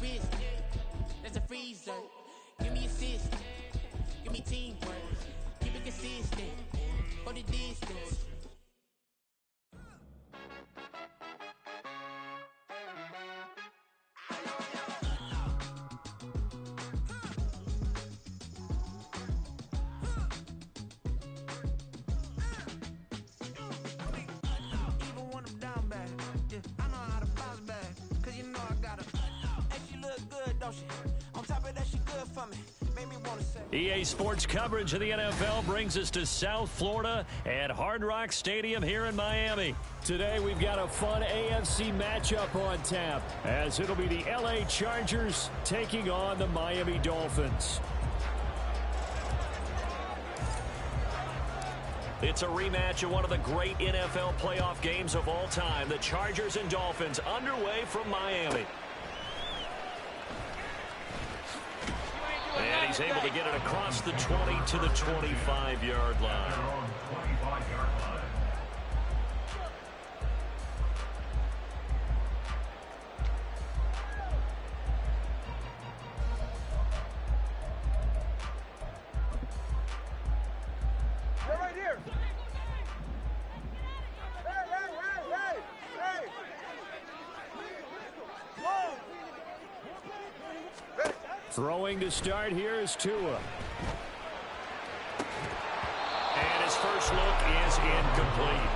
wrist, that's a freezer. Give me assist, give me teamwork. Keep it consistent, for the distance. EA Sports coverage of the NFL brings us to South Florida at Hard Rock Stadium here in Miami. Today we've got a fun AFC matchup on tap, as it'll be the LA Chargers taking on the Miami Dolphins. It's a rematch of one of the great NFL playoff games of all time. The Chargers and Dolphins underway from Miami. And he's able to get it across the 20 to the 25-yard line. They're right here. Hey. Throwing to start here is Tua. And his first look is incomplete.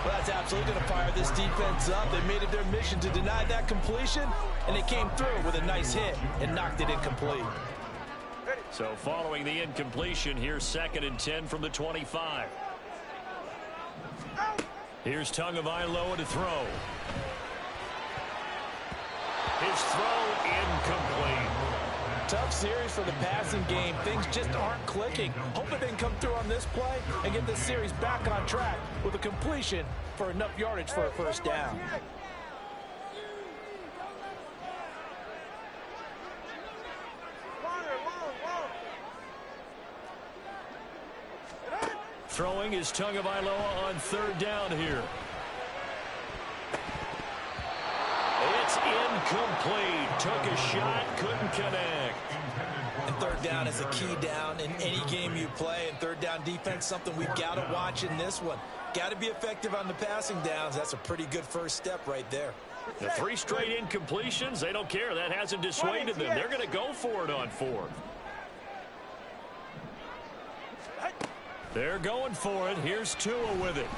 Well, that's absolutely going to fire this defense up. They made it their mission to deny that completion, and they came through with a nice hit and knocked it incomplete. So following the incompletion, here's 2nd and 10 from the 25. Here's Tagovailoa to throw. His throw incomplete. Tough series for the passing game. Things just aren't clicking. Hoping they can come through on this play and get this series back on track with a completion for enough yardage for a first down. Throwing is Tagovailoa on 3rd down here. It's incomplete. Took a shot, couldn't connect. And 3rd down is a key down in any game you play. And 3rd down defense, something we've got to watch in this one. Got to be effective on the passing downs. That's a pretty good first step right there. The 3 straight incompletions, they don't care. That hasn't dissuaded them. They're going to go for it on 4th. They're going for it. Here's Tua with it.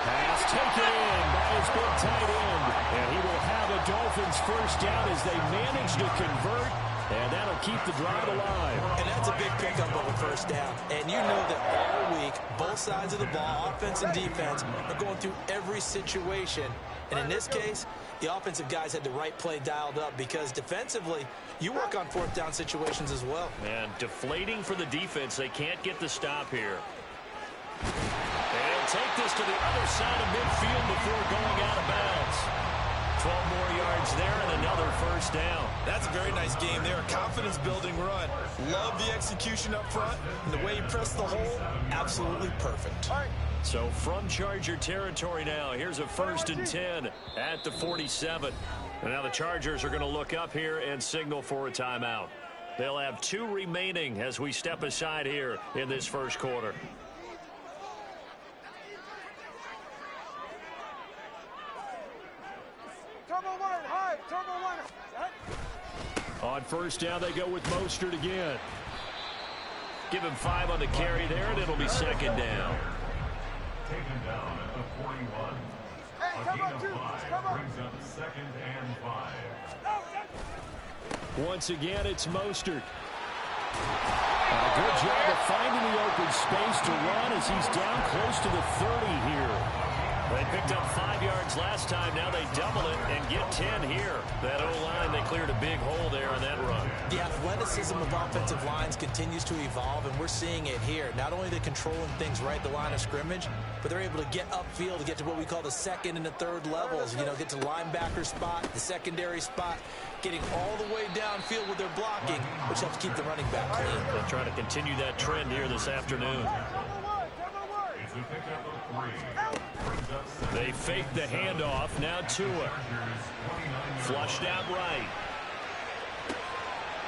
Pass taken in by his big tight end. And he will have a Dolphins first down as they manage to convert. And that'll keep the drive alive. And that's a big pickup of a first down. And you know that all week, both sides of the ball, offense and defense, are going through every situation. And in this case, the offensive guys had the right play dialed up because defensively, you work on 4th down situations as well. And deflating for the defense. They can't get the stop here. And take this to the other side of midfield before going out of bounds. 12 more yards there and another first down. That's a very nice game there. A confidence-building run. Love the execution up front. And the way you press the hole, absolutely perfect. So from Charger territory now, here's a 1st and 10 at the 47. And now the Chargers are going to look up here and signal for a timeout. They'll have 2 remaining as we step aside here in this first quarter. On first down, they go with Mostert again. Give him 5 on the carry there, and it'll be 2nd down. Taken down at the 41. A gain of 5 brings up 2nd and 5. Once again, it's Mostert. And a good job of finding the open space to run as he's down close to the 30 here. They picked up 5 yards last time. Now they double it and get 10 here. That O-line, they cleared a big hole there on that run. The athleticism of offensive lines continues to evolve, and we're seeing it here. Not only are they controlling things right at the line of scrimmage, but they're able to get upfield to get to what we call the 2nd and the 3rd levels. You know, get to linebacker spot, the secondary spot, getting all the way downfield with their blocking, which helps keep the running back clean. They'll try to continue that trend here this afternoon. It's to pick up a 3. Brings up second. They fake the handoff. Now Tua. Flushed out right.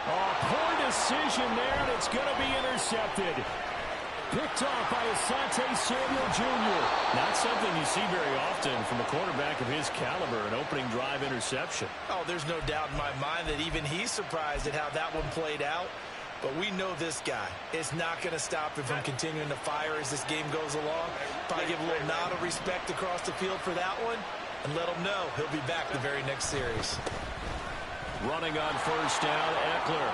Oh, poor decision there, and it's going to be intercepted. Picked off by Asante Samuel Jr. Not something you see very often from a quarterback of his caliber, an opening drive interception. Oh, there's no doubt in my mind that even he's surprised at how that one played out. But we know this guy. It's not going to stop him from continuing to fire as this game goes along. Probably give a little nod of respect across the field for that one, and let him know he'll be back the very next series. Running on first down, Eckler.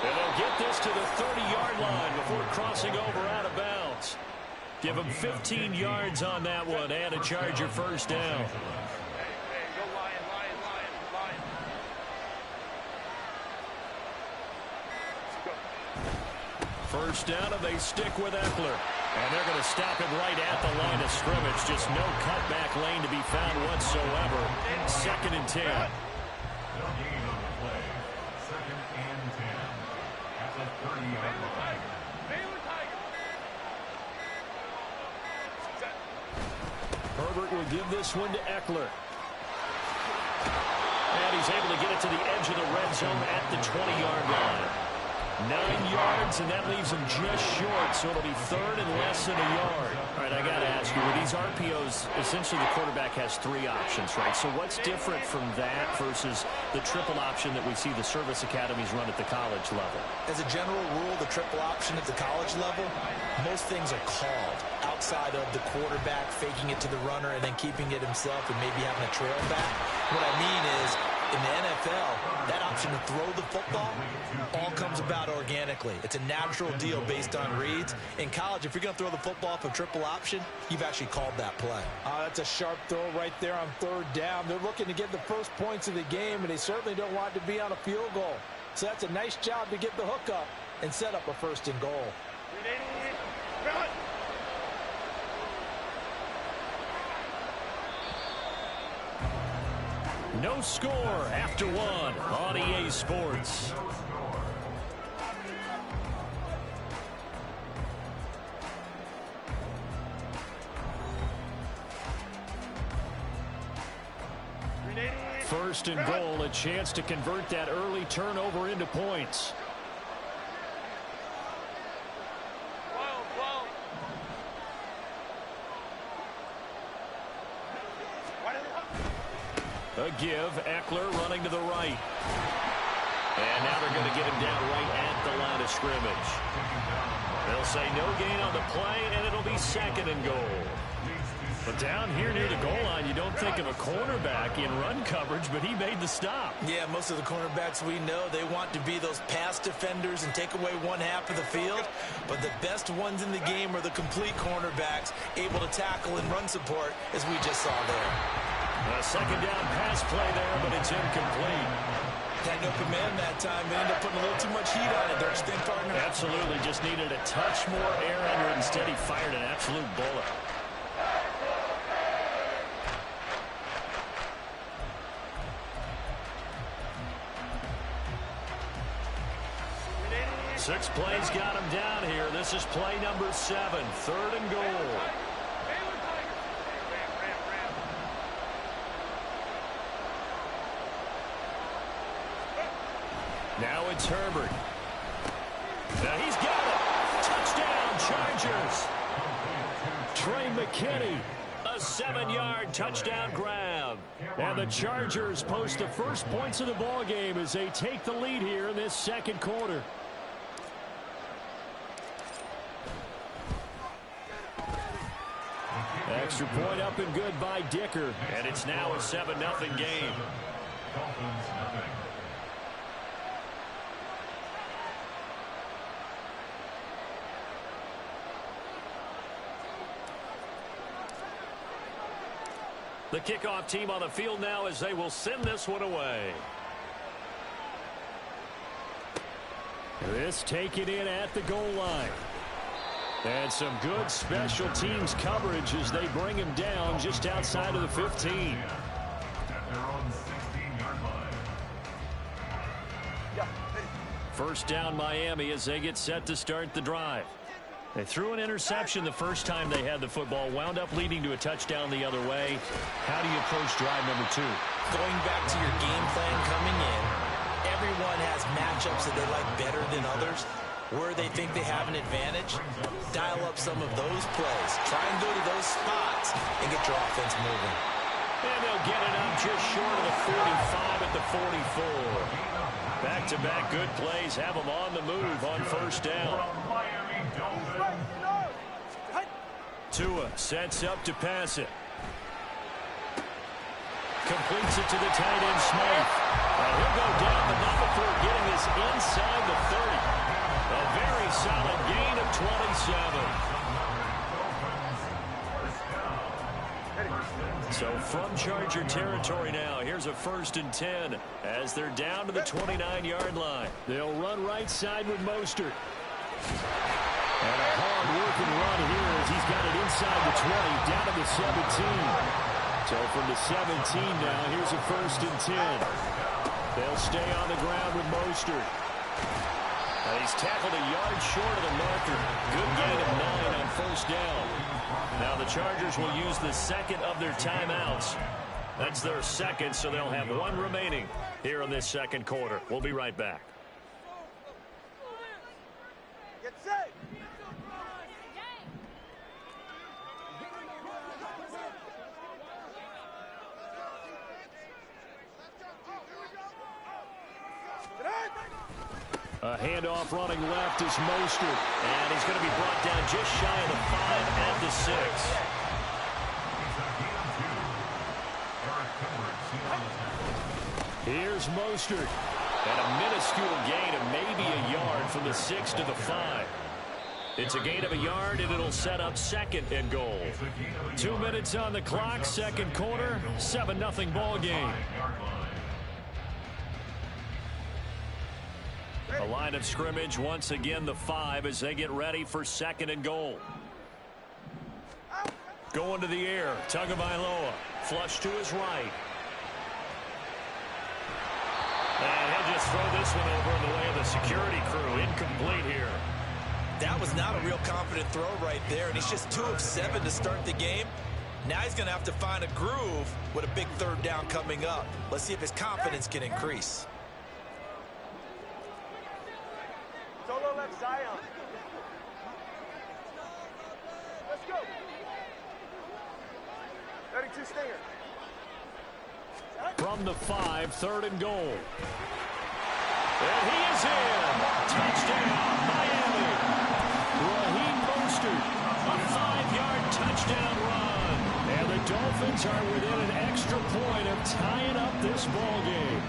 And they'll get this to the 30-yard line before crossing over out of bounds. Give him 15 yards on that one and a Charger first down. First down, and they stick with Eckler. And they're going to stop him right at the line of scrimmage. Just no cutback lane to be found whatsoever. 2nd and 10. No gain on the play. 2nd and 10. At the 30-yard line. Herbert will give this one to Eckler. And he's able to get it to the edge of the red zone at the 20-yard line. 9 yards, and that leaves him just short, so it'll be 3rd and less than a yard. All right, I got to ask you, with these RPOs, essentially the quarterback has 3 options, right? So what's different from that versus the triple option that we see the service academies run at the college level? As a general rule, the triple option at the college level, most things are called outside of the quarterback faking it to the runner and then keeping it himself and maybe having a trail back. What I mean is, in the NFL, that option to throw the football all comes about organically. It's a natural deal based on reads. In college, if you're going to throw the football for triple option, you've actually called that play. That's a sharp throw right there on 3rd down. They're looking to get the first points of the game, and they certainly don't want to be on a field goal. So that's a nice job to get the hook up and set up a 1st and goal. No score after 1 on EA Sports. First and goal, a chance to convert that early turnover into points. A give, Eckler running to the right. And now they're going to get him down right at the line of scrimmage. They'll say no gain on the play, and it'll be 2nd and goal. But down here near the goal line, you don't think of a cornerback in run coverage, but he made the stop. Yeah, most of the cornerbacks we know, they want to be those pass defenders and take away one half of the field. But the best ones in the game are the complete cornerbacks, able to tackle and run support, as we just saw there. A 2nd down pass play there, but it's incomplete. Had no command that time. They ended up putting a little too much heat on it, don't you think, partner? Absolutely. Just needed a touch more air under it. Instead, he fired an absolute bullet. Six plays got him down here. This is play number 7. 3rd and goal. Now it's Herbert. Now he's got it. Touchdown, Chargers. Trey McKinney, a 7-yard touchdown grab. And the Chargers post the first points of the ball game as they take the lead here in this 2nd quarter. Extra point up and good by Dicker. And it's now a 7-0 game. Dolphins nothing. The kickoff team on the field now as they will send this one away. This taken in at the goal line. And some good special teams coverage as they bring him down just outside of the 15. At their own 16-yard line. First down Miami as they get set to start the drive. They threw an interception the first time they had the football, wound up leading to a touchdown the other way. How do you approach drive number 2? Going back to your game plan coming in, everyone has matchups that they like better than others. Where they think they have an advantage, dial up some of those plays. Try and go to those spots and get your offense moving. And they'll get it up just short of the 45 at the 44. Back-to-back good plays have them on the move on first down. Tua sets up to pass it. Completes it to the tight end, Smith. And he'll go down, but not before getting this inside the 30. A very solid gain of 27. So from Charger territory now, here's a 1st and 10 as they're down to the 29-yard line. They'll run right side with Mostert. And a hard-working run here as he's got it inside the 20, down to the 17. So from the 17 now, here's a 1st and 10. They'll stay on the ground with Mostert. And he's tackled a yard short of the marker. Good gain of 9 on first down. Now the Chargers will use the second of their timeouts. That's their second, so they'll have 1 remaining here in this second quarter. We'll be right back. Get set. A handoff running left is Mostert, and he's going to be brought down just shy of the 5 at the 6. Here's Mostert, and a minuscule gain of maybe a yard from the 6 to the 5. It's a gain of a yard, and it'll set up 2nd and goal. 2 minutes on the clock, second quarter, 7-0 ball game. A line of scrimmage, once again the 5 as they get ready for 2nd and goal. Going to the air, Tagovailoa, flush to his right. And he'll just throw this one over in the way of the security crew. Incomplete here. That was not a real confident throw right there, and he's just 2 of 7 to start the game. Now he's going to have to find a groove with a big 3rd down coming up. Let's see if his confidence can increase. Solo left Zion. Let's go. 32 stinger. From the 5, 3rd and goal. And he is in. Touchdown, Miami. Raheem Mostert, a 5-yard touchdown run. And the Dolphins are within an extra point of tying up this ball game.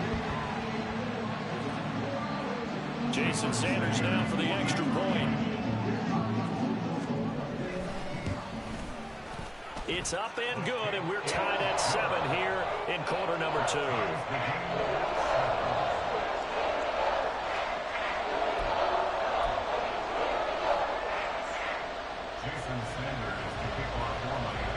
Jason Sanders now for the extra point. It's up and good, and we're tied at 7 here in quarter number 2. Jason Sanders to kick off for Miami.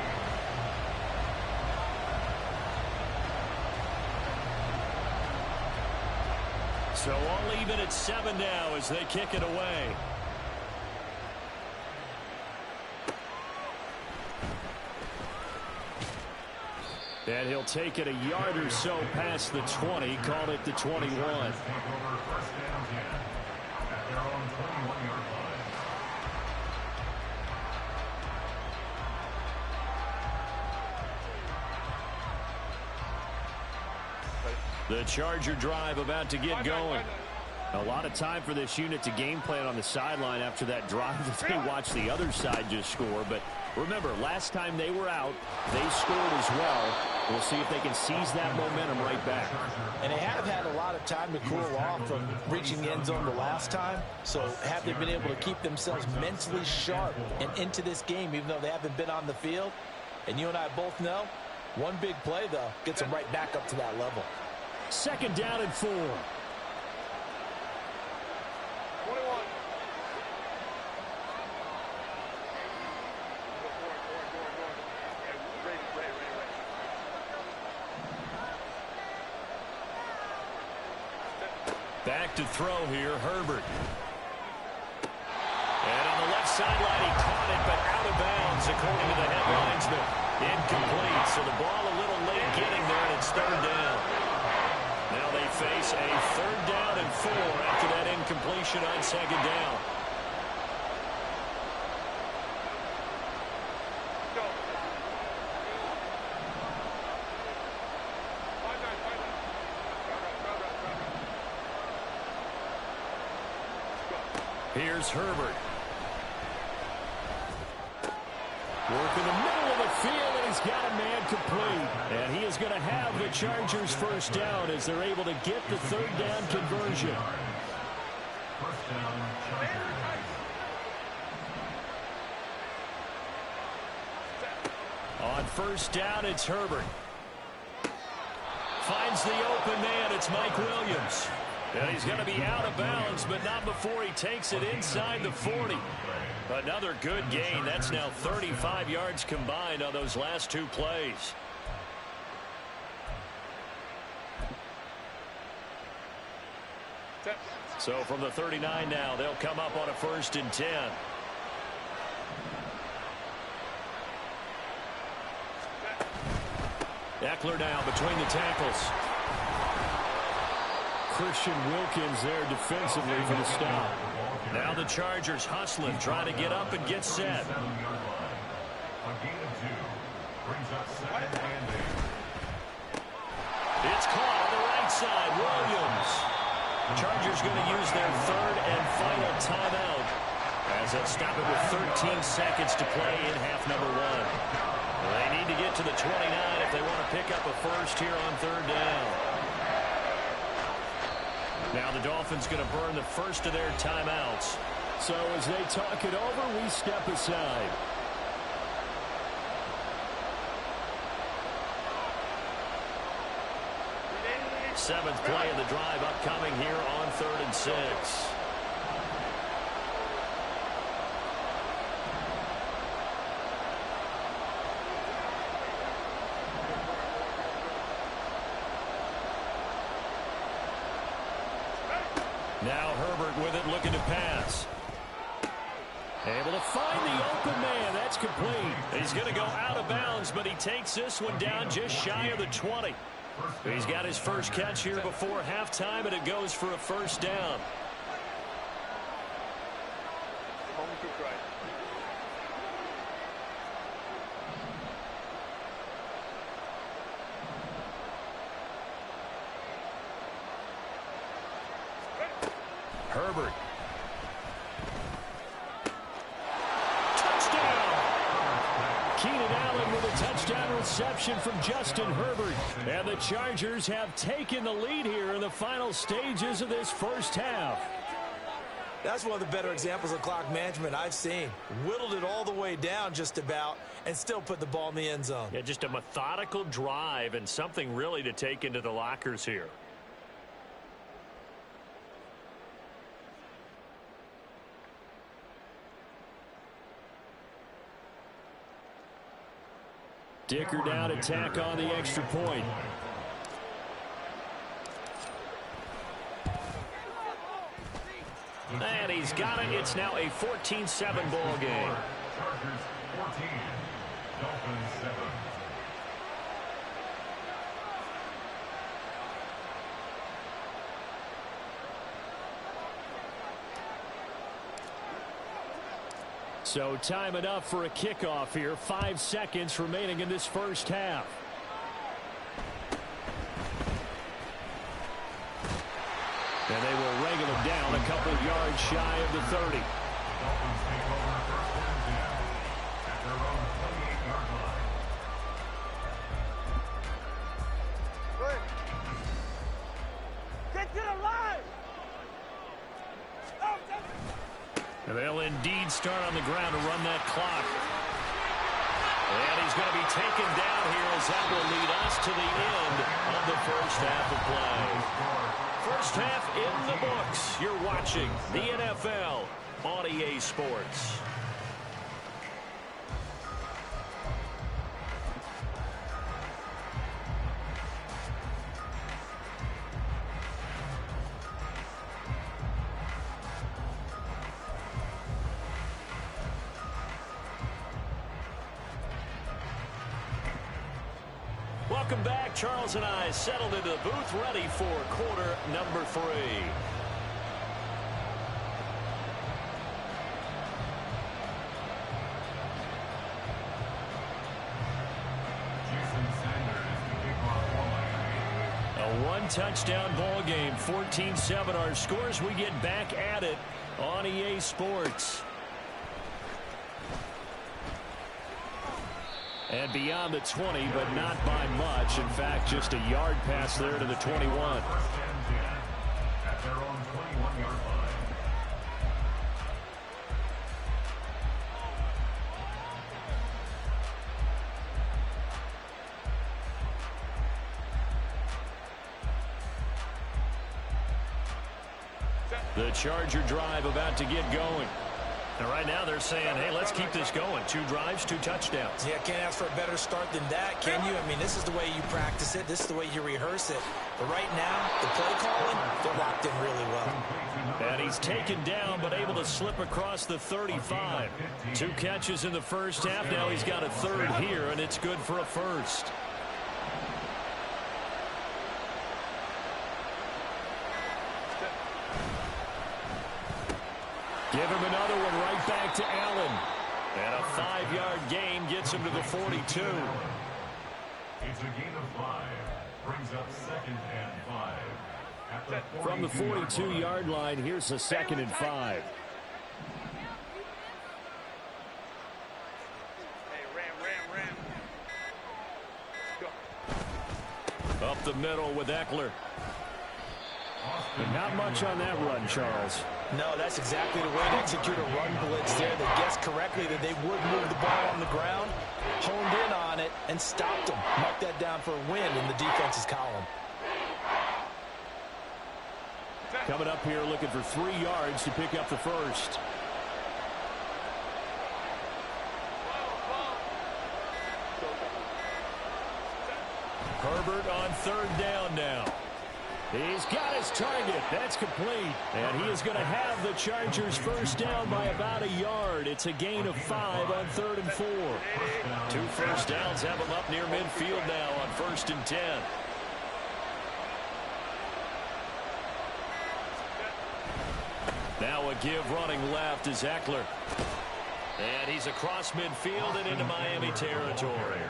So all even at 7 now as they kick it away. And he'll take it a yard or so past the 20, call it the 21. Take over 1st and 10 at their own 21-yard line. The Charger drive about to get going. A lot of time for this unit to game plan on the sideline after that drive that they watched the other side just score. But remember, last time they were out, they scored as well. We'll see if they can seize that momentum right back. And they have had a lot of time to cool off from reaching the end zone the last time. So have they been able to keep themselves mentally sharp and into this game, even though they haven't been on the field? And you and I both know, one big play, though, gets them right back up to that level. 2nd down and 4. 21. Back to throw here, Herbert. And on the left sideline, he caught it, but out of bounds, according to the head linesman. Incomplete, so the ball a little late getting there, and it's third down. Now they face a 3rd down and 4 after that incompletion on 2nd down. Here's Herbert. Work in the middle of the field, and he's got a man complete. And he is going to have the Chargers first down as they're able to get the 3rd down conversion. First down, Chargers. On 1st down, it's Herbert. Finds the open man. It's Mike Williams. And he's going to be out of bounds, but not before he takes it inside the 40. Another good gain. That's now 35 yards combined on those last 2 plays. So from the 39 now, they'll come up on a 1st and 10. Eckler now between the tackles. Christian Wilkins there defensively for the stop. Now the Chargers hustling, trying to get up and get set. A gain of 2 brings up 2nd and 8. It's caught on the right side. Williams. Chargers going to use their 3rd and final timeout as they'll stop it with 13 seconds to play in half number 1. They need to get to the 29 if they want to pick up a first here on 3rd down. Now the Dolphins going to burn the first of their timeouts. So as they talk it over, we step aside. Seventh play of the drive upcoming here on 3rd and 6. Now Herbert with it, looking to pass. Able to find the open man. That's complete. He's going to go out of bounds, but he takes this one down just shy of the 20. He's got his first catch here before halftime, and it goes for a 1st down. Herbert. Touchdown! Keenan Allen with a touchdown reception from Justin Herbert. And the Chargers have taken the lead here in the final stages of this first half. That's one of the better examples of clock management I've seen. Whittled it all the way down just about and still put the ball in the end zone. Yeah, just a methodical drive and something really to take into the lockers here. Dicker down to tack on the extra point. And he's got it. It's now a 14-7 ball game. Chargers 14, Dolphins 7. So time enough for a kickoff here. 5 seconds remaining in this first half. And they will wrangle him down a couple of yards shy of the 30. Dolphins take over first and 10 at their own 28-yard line. Good. Get to the line! And they'll indeed start on the ground to run that clock. And he's going to be taken down here as that will lead us to the end of the first half of play. First half in the books. You're watching the NFL on EA Sports. Welcome back. Charles and I settled into the booth, ready for quarter number 3. A one-touchdown ball game, 14-7 our scores. We get back at it on EA Sports. And beyond the 20, but not by much. In fact, just a yard pass there to the 21. At their own 21-yard line. The Charger drive about to get going. And right now they're saying, hey, let's keep this going. 2 drives, 2 touchdowns. Yeah, can't ask for a better start than that, can you? I mean, this is the way you practice it. This is the way you rehearse it. But right now, the play calling, they're locked in really well. And he's taken down, but able to slip across the 35. 2 catches in the first half. Now he's got a 3rd here, and it's good for a 1st. Give him another one right back to Allen. And a 5-yard gain gets him to the 42. It's a gain of 5. Brings up 2nd and 5. At the From the 42-yard line, here's a 2nd and 5. Up the middle with Eckler. And not much on that run, Charles. No, that's exactly the way to execute a run blitz there. They guessed correctly that they would move the ball on the ground, honed in on it, and stopped them. Mark that down for a win in the defense's column. Coming up here looking for 3 yards to pick up the 1st. Herbert on 3rd down now. He's got his target. That's complete. And he is going to have the Chargers 1st down by about a yard. It's a gain of 5 on 3rd and 4. 2 first downs have him up near midfield now on 1st and 10. Now a give running left is Eckler. And he's across midfield and into Miami territory.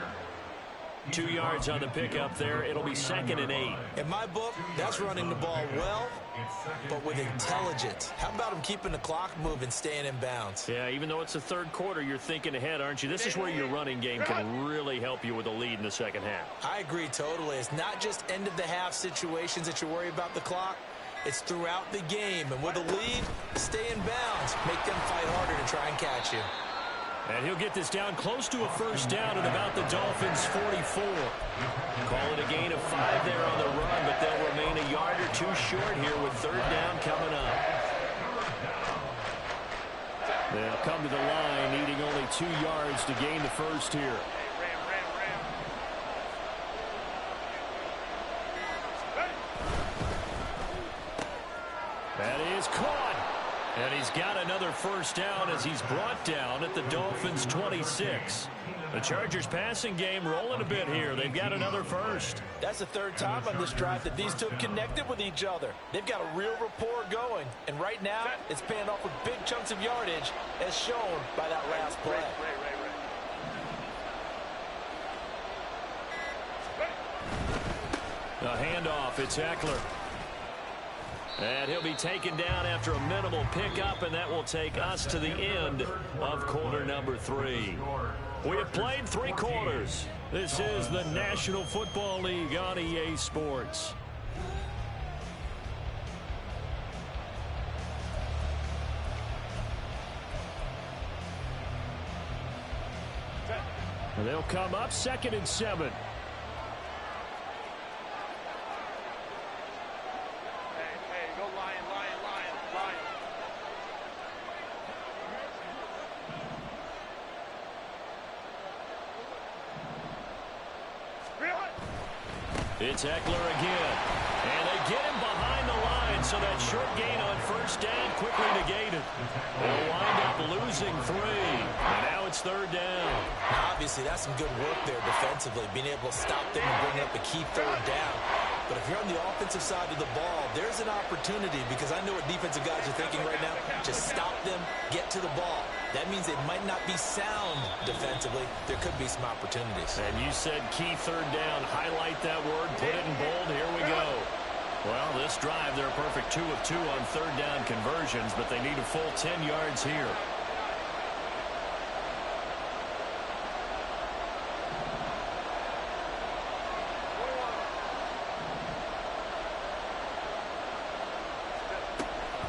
2 yards on the pickup there. It'll be 2nd and 8. In my book, that's running the ball well, but with intelligence. How about him keeping the clock moving, staying in bounds? Yeah, even though it's the 3rd quarter, you're thinking ahead, aren't you? This is where your running game can really help you with a lead in the 2nd half. I agree totally. It's not just end-of-the-half situations that you worry about the clock. It's throughout the game. And with a lead, stay in bounds. Make them fight harder to try and catch you. And he'll get this down close to a 1st down at about the Dolphins' 44. Call it a gain of 5 there on the run, but they'll remain a yard or 2 short here with 3rd down coming up. They'll come to the line needing only 2 yards to gain the 1st here. That is caught. And he's got another 1st down as he's brought down at the Dolphins' 26. The Chargers passing game rolling a bit here. They've got another 1st. That's the 3rd time on this drive that these 2 have connected with each other. They've got a real rapport going. And right now, it's paying off with big chunks of yardage, as shown by that last play. A handoff. It's Eckler. And he'll be taken down after a minimal pickup, and that will take us to the end of quarter number 3. We have played 3 quarters. This is the National Football League on EA Sports. And they'll come up 2nd and 7. It's Eckler again. And they get him behind the line, so that short gain on 1st down quickly negated. They'll wind up losing 3. And now it's third down. Now, obviously, that's some good work there defensively, being able to stop them and bring up a key third down. But if you're on the offensive side of the ball, there's an opportunity, because I know what defensive guys are thinking right now. Just stop them, get to the ball. That means they might not be sound defensively. There could be some opportunities. And you said key third down. Highlight that word. Put it in bold. Here we go. Well, this drive, they're a perfect 2 of 2 on third down conversions, but they need a full 10 yards here.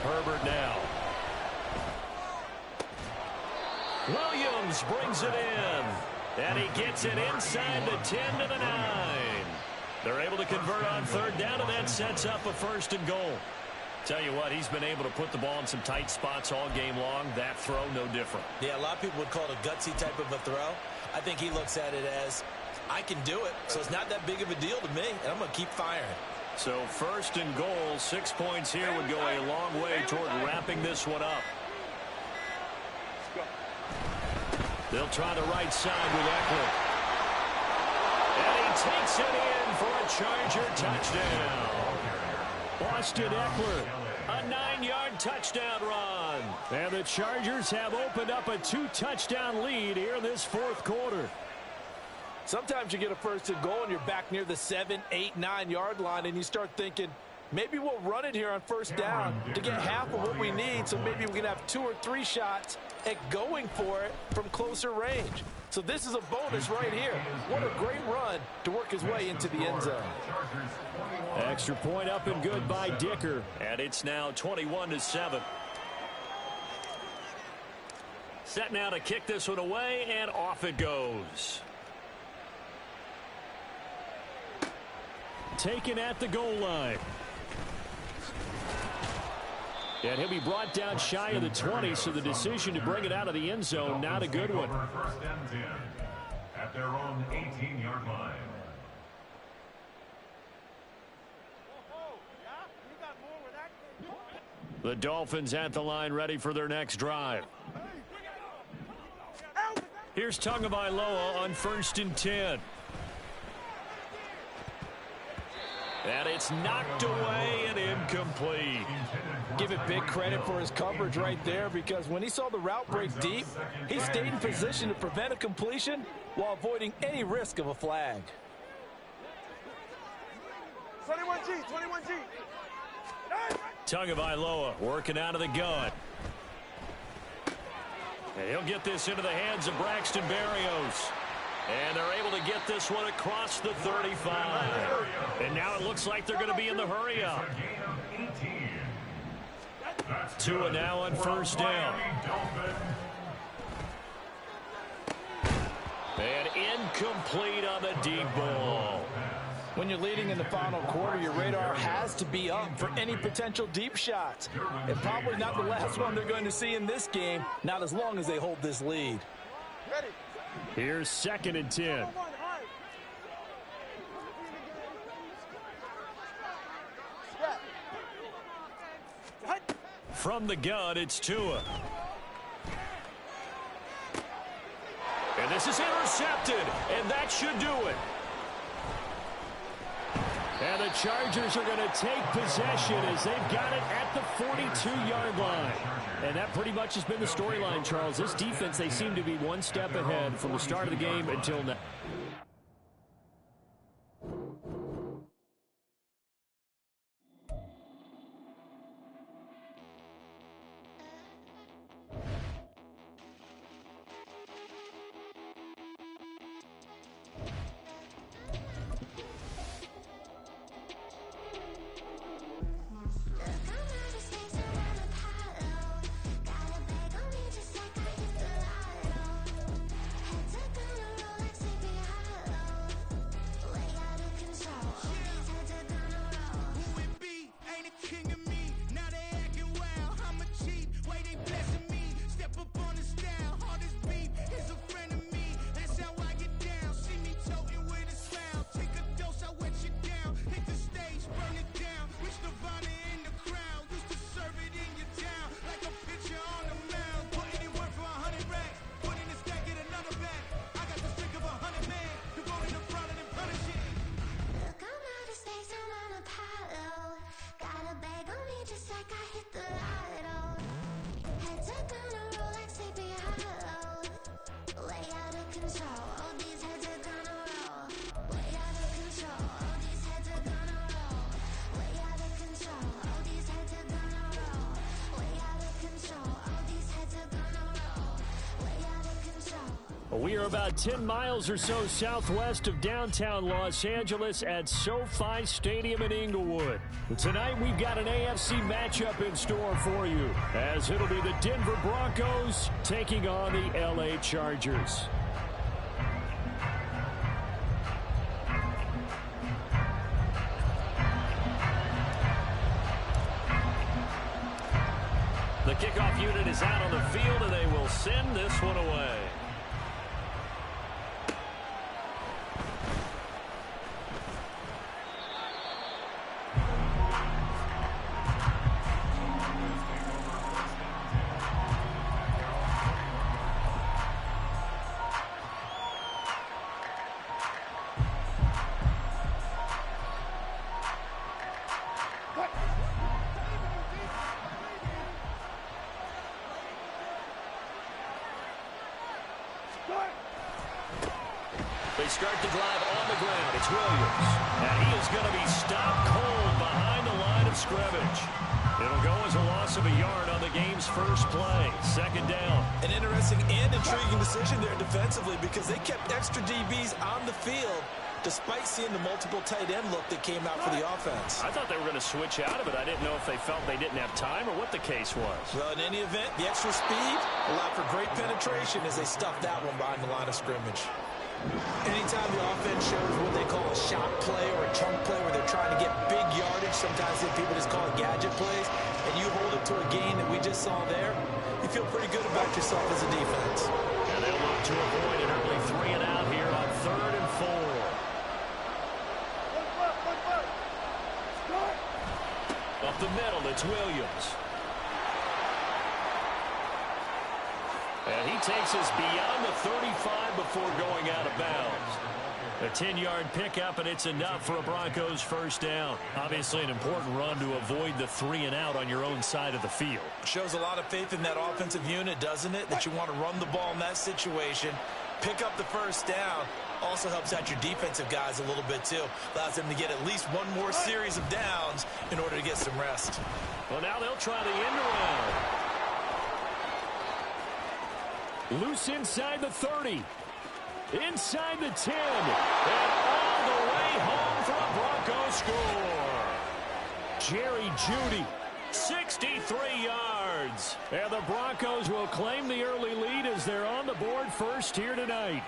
Herbert now. Williams brings it in. And he gets it inside the 10 to the 9. They're able to convert on third down, and that sets up a 1st and goal. Tell you what, he's been able to put the ball in some tight spots all game long. That throw, no different. Yeah, a lot of people would call it a gutsy type of a throw. I think he looks at it as, I can do it, so it's not that big of a deal to me, and I'm going to keep firing. So 1st and goal, 6 points here would go a long way toward wrapping this one up. They'll try the right side with Eckler. And he takes it in for a Charger touchdown. Austin Eckler, a 9-yard touchdown run. And the Chargers have opened up a 2-touchdown lead here in this 4th quarter. Sometimes you get a 1st and goal and you're back near the 7, 8, 9-yard line, and you start thinking, maybe we'll run it here on 1st down to get half of what we need, so maybe we can have 2 or 3 shots at going for it from closer range. So this is a bonus right here. What a great run to work his way into the end zone. Extra point up and good by Dicker. And it's now 21-7. Set now to kick this one away, and off it goes. Taken at the goal line. And he'll be brought down shy of the 20, so the decision to bring it out of the end zone, not a good one. 1st and 10 at their own 18-yard line. The Dolphins at the line, ready for their next drive. Here's Tagovailoa on 1st and 10. And it's knocked away and incomplete. Give it big credit for his coverage right there, because when he saw the route break deep, he stayed in position to prevent a completion while avoiding any risk of a flag. 21G, 21G. Tagovailoa working out of the gun. And he'll get this into the hands of Braxton Berrios. And they're able to get this one across the 35. And now it looks like they're going to be in the hurry up. Tua now on 1st down. And incomplete on the deep ball. When you're leading in the final quarter, your radar has to be up for any potential deep shots. And probably not the last one they're going to see in this game, not as long as they hold this lead. Ready. Here's 2nd and 10. From the gun, it's Tua. And this is intercepted, and that should do it. And the Chargers are going to take possession as they've got it at the 42-yard line. And that pretty much has been the storyline, Charles. This defense, they seem to be one step ahead from the start of the game until now. We are about 10 miles or so southwest of downtown Los Angeles at SoFi Stadium in Inglewood. Tonight we've got an AFC matchup in store for you, as it'll be the Denver Broncos taking on the LA Chargers. The kickoff unit is out on the field, and they will send this one away. They start the drive on the ground. It's Williams. And he is going to be stopped cold behind the line of scrimmage. It'll go as a loss of a yard on the game's first play. Second down. An interesting and intriguing decision there defensively, because they kept extra DBs on the field despite seeing the multiple tight end look that came out for the offense. I thought they were going to switch out of it. I didn't know if they felt they didn't have time or what the case was. Well, in any event, the extra speed allowed for great penetration as they stuffed that one behind the line of scrimmage. Anytime the offense shows what they call a shot play or a chunk play where they're trying to get big yardage, sometimes people just call it gadget plays, and you hold it to a gain that we just saw there, you feel pretty good about yourself as a defense. And they'll look to avoid an early 3 and out here on 3rd and 4. Up the middle, it's Williams. And he takes us beyond the 35 before going out of bounds. A 10-yard pickup, and it's enough for a Broncos first down. Obviously an important run to avoid the 3 and out on your own side of the field. Shows a lot of faith in that offensive unit, doesn't it? That you want to run the ball in that situation. Pick up the first down. Also helps out your defensive guys a little bit, too. Allows them to get at least one more series of downs in order to get some rest. Well, now they'll try the end around. Loose inside the 30. Inside the 10. And all the way home for a Broncos score. Jerry Jeudy, 63 yards. And the Broncos will claim the early lead as they're on the board first here tonight.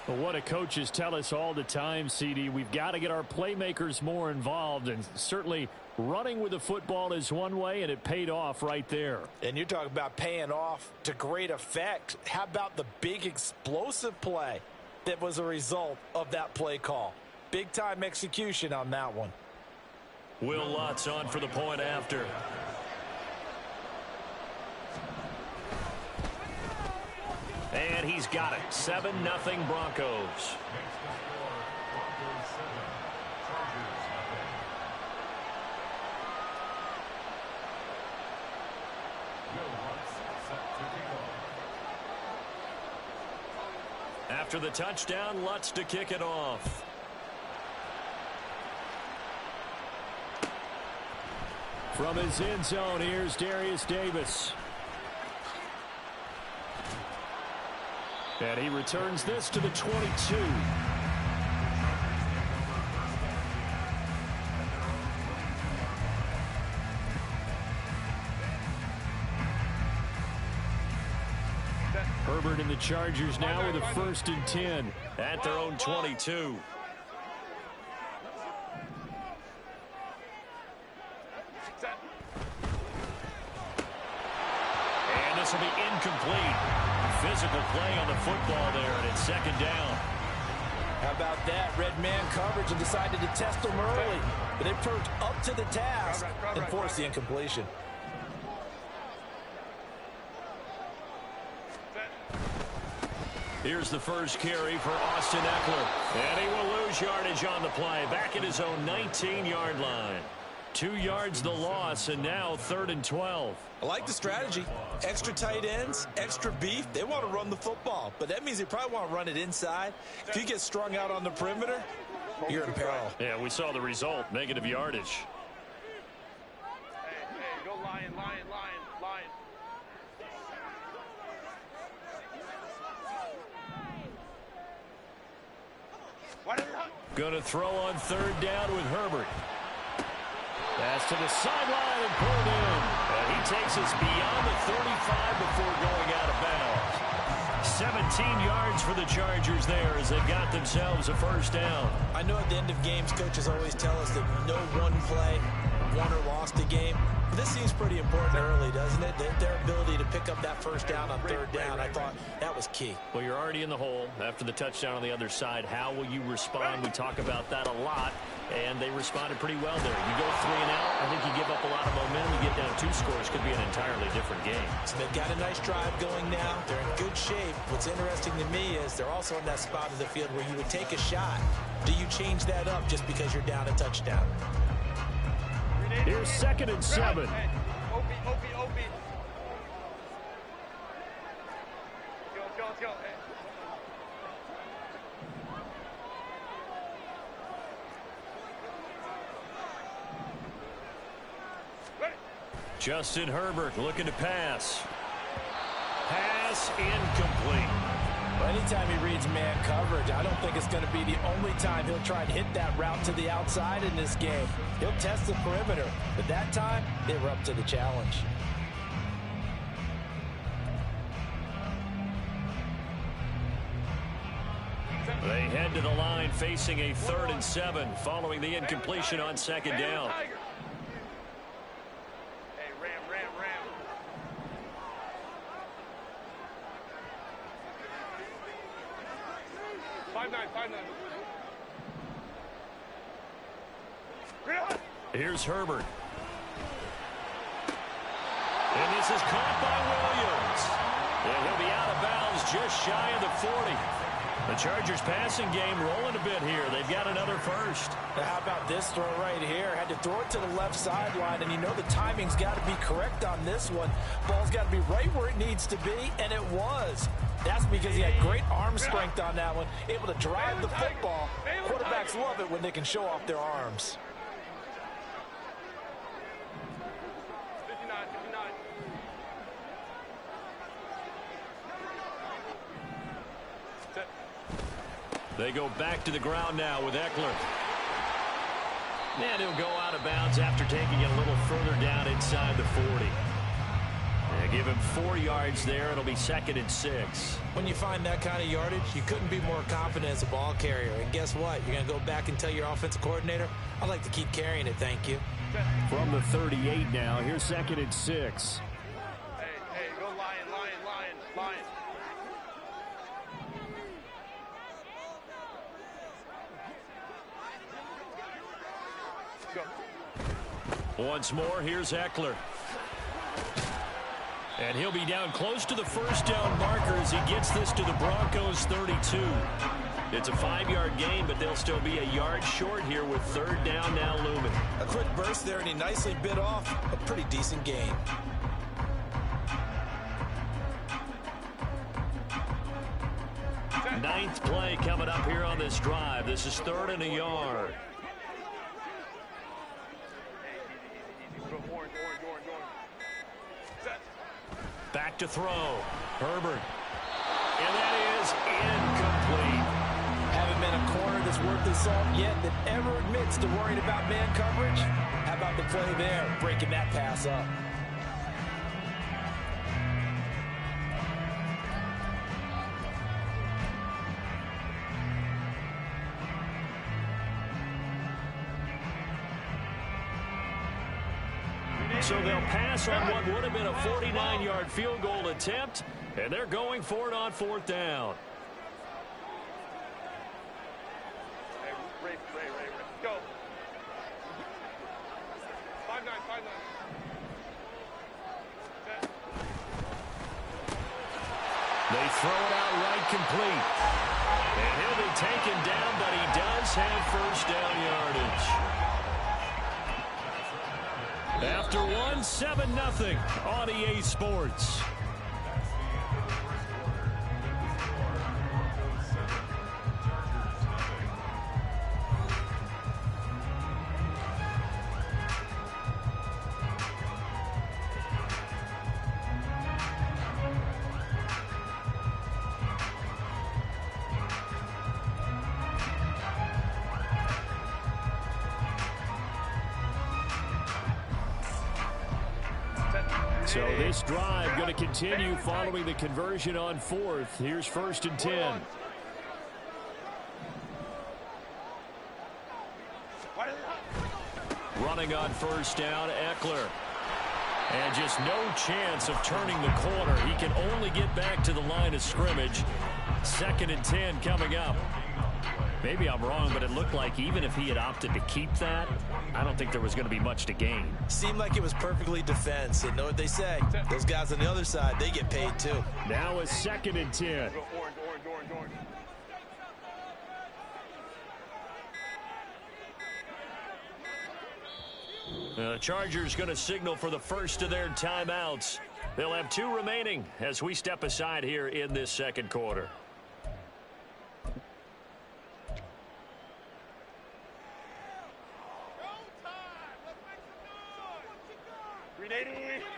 Well, what do coaches tell us all the time, CD? We've got to get our playmakers more involved, and certainly running with the football is one way, and it paid off right there. And you're talking about paying off to great effect. How about the big explosive play that was a result of that play call? Big-time execution on that one. Will Lutz on for the point after. And he's got it. 7-0 Broncos. After the touchdown, Lutz to kick it off. From his end zone, here's Darius Davis. And he returns this to the 22. Herbert and the Chargers now with a 1st and 10 at their own 22. And this will be incomplete. Physical play on the football there, and it's 2nd down. How about that? Red man coverage and decided to test them early. But they proved up to the task and forced the incompletion. Here's the first carry for Austin Eckler. And he will lose yardage on the play. Back at his own 19-yard line. 2 yards the loss, and now 3rd and 12. I like the strategy. Extra tight ends, extra beef. They want to run the football, but that means they probably want to run it inside. If you get strung out on the perimeter, you're in peril. Yeah, we saw the result. Negative yardage. Hey, go lion, lion, lion, lion. Going to throw on third down with Herbert. Pass to the sideline and pulled in. And he takes us beyond the 35 before going out of bounds. 17 yards for the Chargers there as they got themselves a first down. I know at the end of games, coaches always tell us that no one play won or lost a game. But this seems pretty important early, doesn't it? Their ability to pick up that first down on third down, I thought that was key. Well, you're already in the hole after the touchdown on the other side. How will you respond? We talk about that a lot, and they responded pretty well there. You go 3 and out, I think you give up a lot of momentum. You get down 2 scores, could be an entirely different game. So they've got a nice drive going now. They're in good shape. What's interesting to me is they're also in that spot of the field where you would take a shot. Do you change that up just because you're down a touchdown? Here's 2nd and 7. Justin Herbert looking to pass. Pass incomplete. Well, anytime he reads man coverage, I don't think it's going to be the only time he'll try and hit that route to the outside in this game. He'll test the perimeter, but that time they were up to the challenge. They head to the line facing a 3rd and 7 following the incompletion on 2nd down. Here's Herbert. And this is caught by Williams. And he'll be out of bounds just shy of the 40. The Chargers passing game rolling a bit here. They've got another first. Now, how about this throw right here? Had to throw it to the left sideline, and you know the timing's got to be correct on this one. Ball's got to be right where it needs to be, and it was. That's because he had great arm strength on that one, able to drive the football. Quarterbacks love it when they can show off their arms. They go back to the ground now with Eckler. And he'll go out of bounds after taking it a little further down inside the 40. They give him 4 yards there. It'll be 2nd and 6. When you find that kind of yardage, you couldn't be more confident as a ball carrier. And guess what? You're going to go back and tell your offensive coordinator, I'd like to keep carrying it, thank you. From the 38 now, here's 2nd and 6. Hey, go Lion. Once more, here's Eckler. And he'll be down close to the first down marker as he gets this to the Broncos 32. It's a 5-yard gain, but they'll still be a yard short here with 3rd down now looming. A quick burst there, and he nicely bit off a pretty decent gain. Ninth play coming up here on this drive. This is 3rd and a yard. Back to throw. Herbert. And that is incomplete. Haven't been a corner that's worth the salt yet that ever admits to worrying about man coverage. How about the play there, breaking that pass up? So they'll pass on what would have been a 49-yard field goal attempt, and they're going for it on 4th down. Ray. Go. 5-9. They throw it out right complete. And he'll be taken down, but he does have first down yardage. After one, 7-0 on EA Sports. So this drive going to continue following the conversion on fourth. Here's 1st and 10. Running on first down, Eckler. And just no chance of turning the corner. He can only get back to the line of scrimmage. 2nd and 10 coming up. Maybe I'm wrong, but it looked like even if he had opted to keep that, I don't think there was going to be much to gain. Seemed like it was perfectly defense. And know what they say? Those guys on the other side, they get paid too. Now a 2nd and 10. Orange. The Chargers going to signal for the first of their timeouts. They'll have 2 remaining as we step aside here in this second quarter.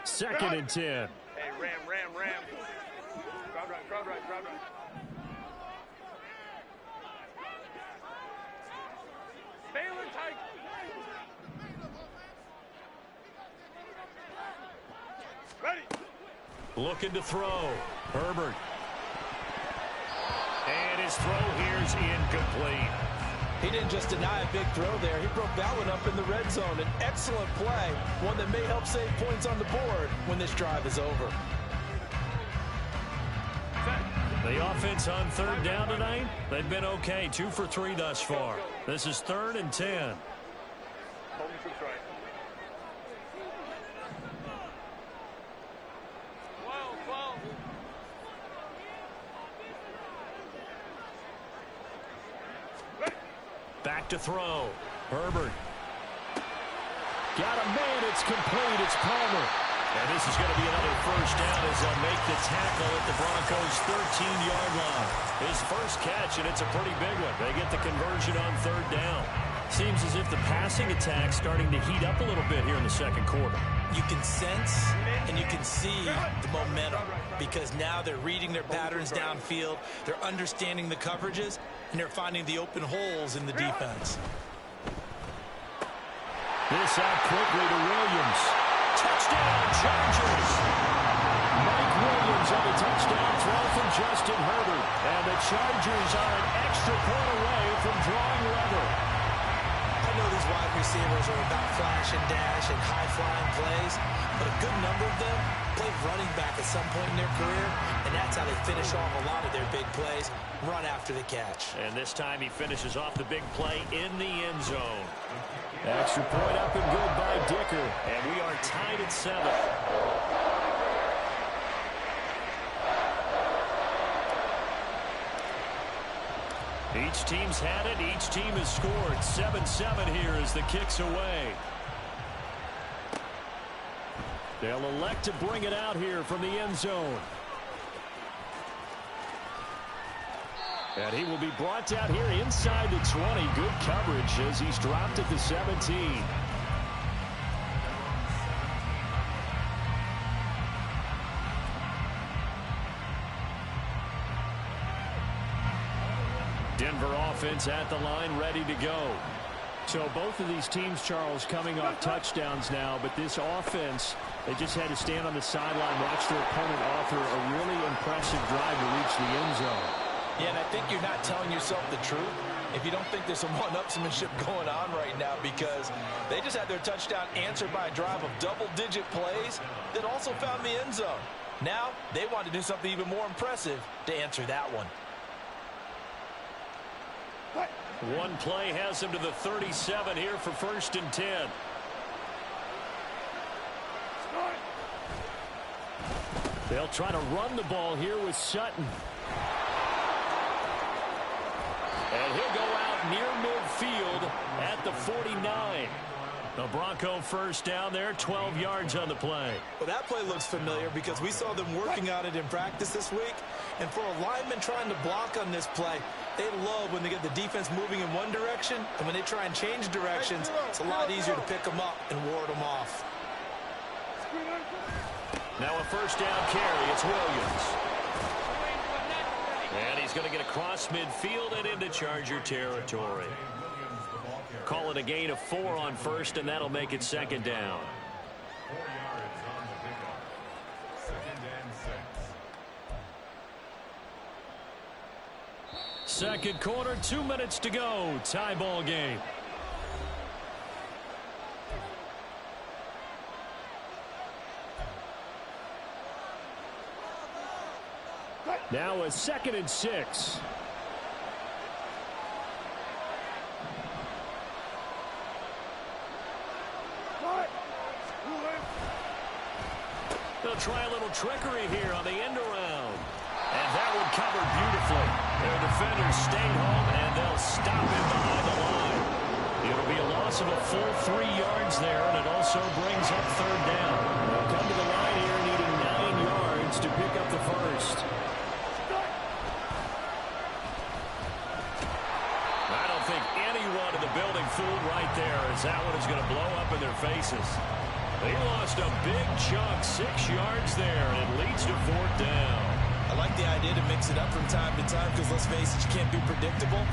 Second and 10. Hey, ram. Crowd right. Balin tight. Ready. Looking to throw. Herbert. And his throw here's incomplete. He didn't just deny a big throw there. He broke that one up in the red zone. An excellent play, one that may help save points on the board when this drive is over. The offense on 3rd down tonight, they've been okay. 2 for 3 thus far. This is 3rd and 10. Hold me to the right. Back to throw. Herbert. Got a man. It's complete. It's Palmer. And this is going to be another first down as they'll make the tackle at the Broncos' 13-yard line. His first catch, and it's a pretty big one. They get the conversion on 3rd down. Seems as if the passing attack's starting to heat up a little bit here in the second quarter. You can sense and you can see the momentum because now they're reading their patterns downfield, they're understanding the coverages, and they're finding the open holes in the defense. This out quickly to Williams. Touchdown, Chargers! Mike Williams on the touchdown throw from Justin Herbert. And the Chargers are an extra point away from drawing level. I know these wide receivers are about flash and dash and high-flying plays, but a good number of them played running back at some point in their career, and that's how they finish off a lot of their big plays, run after the catch. And this time he finishes off the big play in the end zone. Extra point up and good by Dicker, and we are tied at 7. Each team's had it. Each team has scored. 7-7 here as the kick's away. They'll elect to bring it out here from the end zone. And he will be brought down here inside the 20. Good coverage as he's dropped at the 17. Denver offense at the line, ready to go. So both of these teams, Charles, coming off touchdowns now, but this offense, they just had to stand on the sideline, watch their opponent offer a really impressive drive to reach the end zone. Yeah, and I think you're not telling yourself the truth if you don't think there's some one-upsmanship going on right now, because they just had their touchdown answered by a drive of double-digit plays that also found the end zone. Now they want to do something even more impressive to answer that one. One play has him to the 37 here for 1st and 10. They'll try to run the ball here with Sutton. And he'll go out near midfield at the 49. The Bronco first down there, 12 yards on the play. Well, that play looks familiar because we saw them working on it in practice this week. And for a lineman trying to block on this play, they love when they get the defense moving in one direction. And when they try and change directions, it's a lot easier to pick them up and ward them off. Now a first down carry. It's Williams. And he's going to get across midfield and into Charger territory. Call it a gain of 4 on first, and that'll make it 2nd down. second quarter, 2 minutes to go. Tie ball game. Now a 2nd and 6. They'll try a little trickery here on the end around. And that one covered beautifully. Their defenders stayed home, and they'll stop him behind the line. It'll be a loss of a full 3 yards there, and it also brings up 3rd down. They'll come to the line here needing 9 yards to pick up the first. I don't think anyone in the building fooled right there, as that one is going to blow up in their faces. They lost a big chunk, 6 yards there, and it leads to 4th down. I like the idea to mix it up from time to time because, let's face it, you can't be predictable.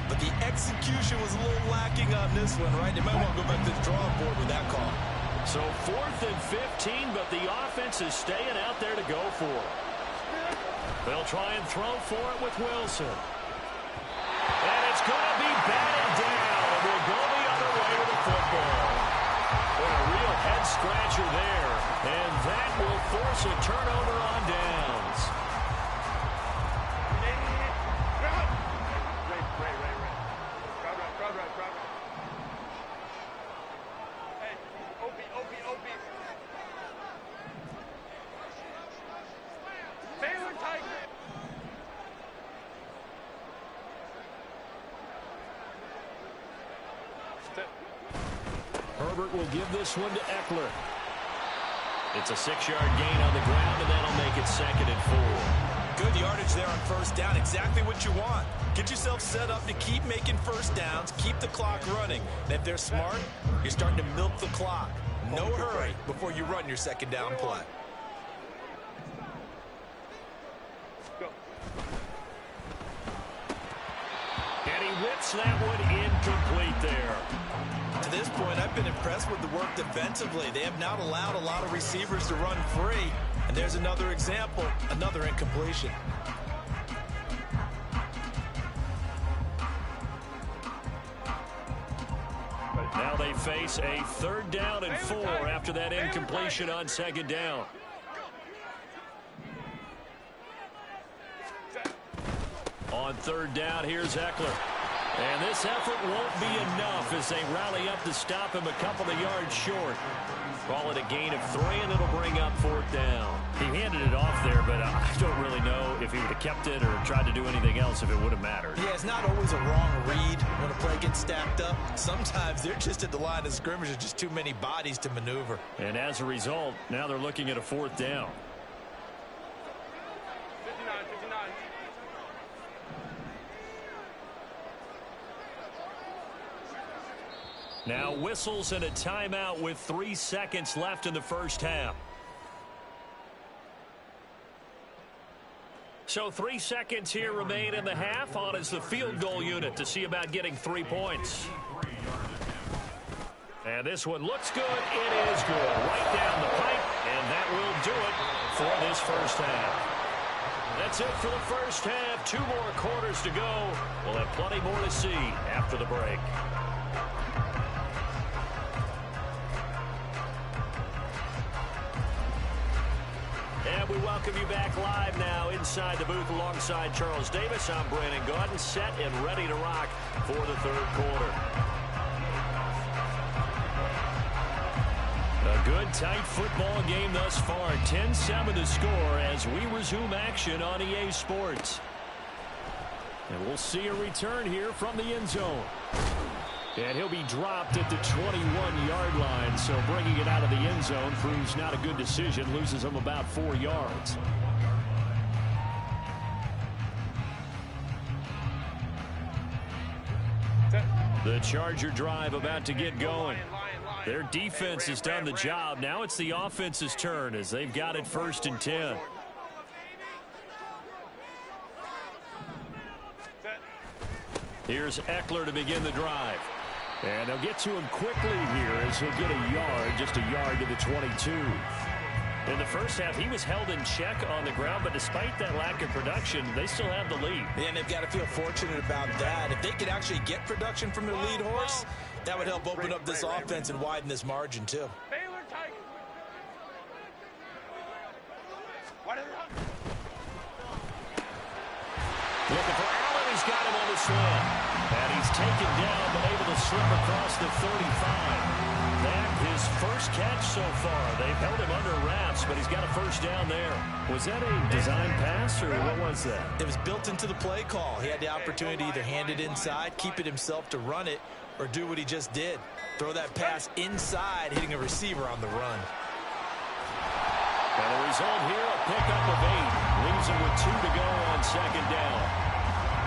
But the execution was a little lacking on this one, right? They might want to go back to the drawing board with that call. So 4th and 15, but the offense is staying out there to go for it. They'll try and throw for it with Wilson. And it's going to be batted down. And we'll go the other way with the football. What a real head-scratcher there. And that will force a turnover on downs. Herbert will give this one to Eckler. It's a 6-yard gain on the ground, and that'll make it 2nd and 4. Good yardage there on 1st down. Exactly what you want. Get yourself set up to keep making 1st downs, keep the clock running. And if they're smart, you're starting to milk the clock. No hurry before you run your 2nd down play. And he whips that one incomplete there. To this point, I've been impressed with the work defensively. They have not allowed a lot of receivers to run free. And there's another example, another incompletion. Now they face a 3rd down and 4 after that incompletion on 2nd down. On 3rd down, here's Eckler. And this effort won't be enough as they rally up to stop him a couple of yards short. Call it a gain of 3, and it'll bring up 4th down. He handed it off there, but I don't really know if he would have kept it or tried to do anything else if it would have mattered. Yeah, it's not always a wrong read when a play gets stacked up. Sometimes they're just at the line of scrimmage. There's just too many bodies to maneuver. And as a result, now they're looking at a 4th down. Now whistles and a timeout with 3 seconds left in the 1st half. So 3 seconds here remain in the half. On is the field goal unit to see about getting 3 points. And this one looks good. It is good. Right down the pipe. And that will do it for this 1st half. That's it for the 1st half. 2 more quarters to go. We'll have plenty more to see after the break. And we welcome you back live now inside the booth alongside Charles Davis. I'm Brandon Gaudin, set and ready to rock for the 3rd quarter. A good, tight football game thus far. 10-7 to score as we resume action on EA Sports. And we'll see a return here from the end zone. And he'll be dropped at the 21-yard line, so bringing it out of the end zone proves not a good decision, loses him about 4 yards. The Charger drive about to get going. Their defense has done the job. Now it's the offense's turn as they've got it 1st and 10. Here's Eckler to begin the drive. And they'll get to him quickly here as he'll get a yard, just a yard to the 22. In the first half, he was held in check on the ground, but despite that lack of production, they still have the lead. And they've got to feel fortunate about that. If they could actually get production from their lead horse, that would help open up this offense and widen this margin, too. Baylor Tigers. Looking for Allen. He's got him on the slam. And he's taken down, but able to slip across the 35. That his first catch so far. They've held him under wraps, but he's got a first down there. Was that a design pass, or what was that? It was built into the play call. He had the opportunity to either hand it inside, keep it himself to run it, or do what he just did. Throw that pass inside, hitting a receiver on the run. And the result here, a pickup of 8. Leaves him with 2 to go on second down.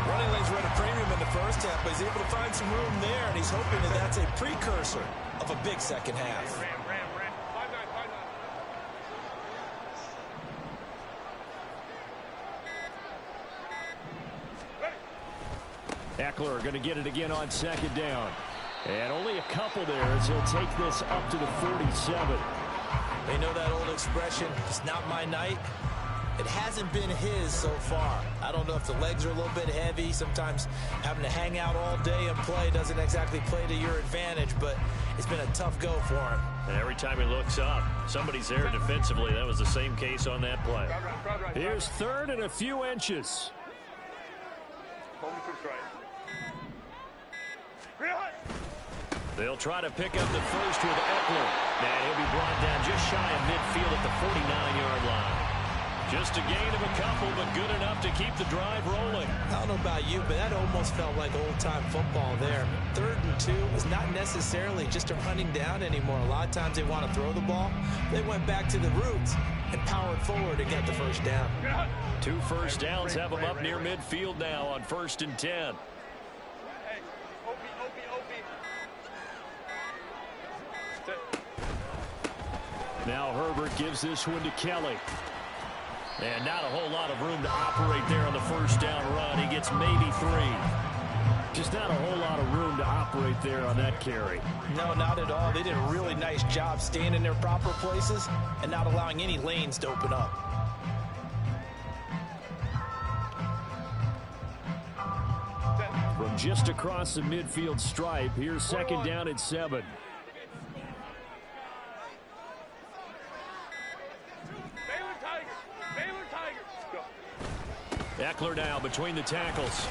Running lanes were at a premium in the first half, but he's able to find some room there, and he's hoping that that's a precursor of a big second half. Ram. 5-9. Eckler going to get it again on second down. And only a couple there as he'll take this up to the 47. They know that old expression, it's not my night. It hasn't been his so far. I don't know if the legs are a little bit heavy. Sometimes having to hang out all day and play doesn't exactly play to your advantage, but it's been a tough go for him. And every time he looks up, somebody's there defensively. That was the same case on that play. Right. Here's third and a few inches. Hold me from strike. They'll try to pick up the first with Eckler. And he'll be brought down just shy of midfield at the 49-yard line. Just a gain of a couple, but good enough to keep the drive rolling. I don't know about you, but that almost felt like old-time football there. 3rd and 2 is not necessarily just a running down anymore. A lot of times they want to throw the ball. They went back to the roots and powered forward and got the first down. 2 first downs have them up near midfield now on 1st and 10. Hey, OP. Now Herbert gives this one to Kelly. And not a whole lot of room to operate there on the first down run. He gets maybe 3. Just not a whole lot of room to operate there on that carry. No, not at all. They did a really nice job staying in their proper places and not allowing any lanes to open up. From just across the midfield stripe, here's second down at 7. Eckler now between the tackles.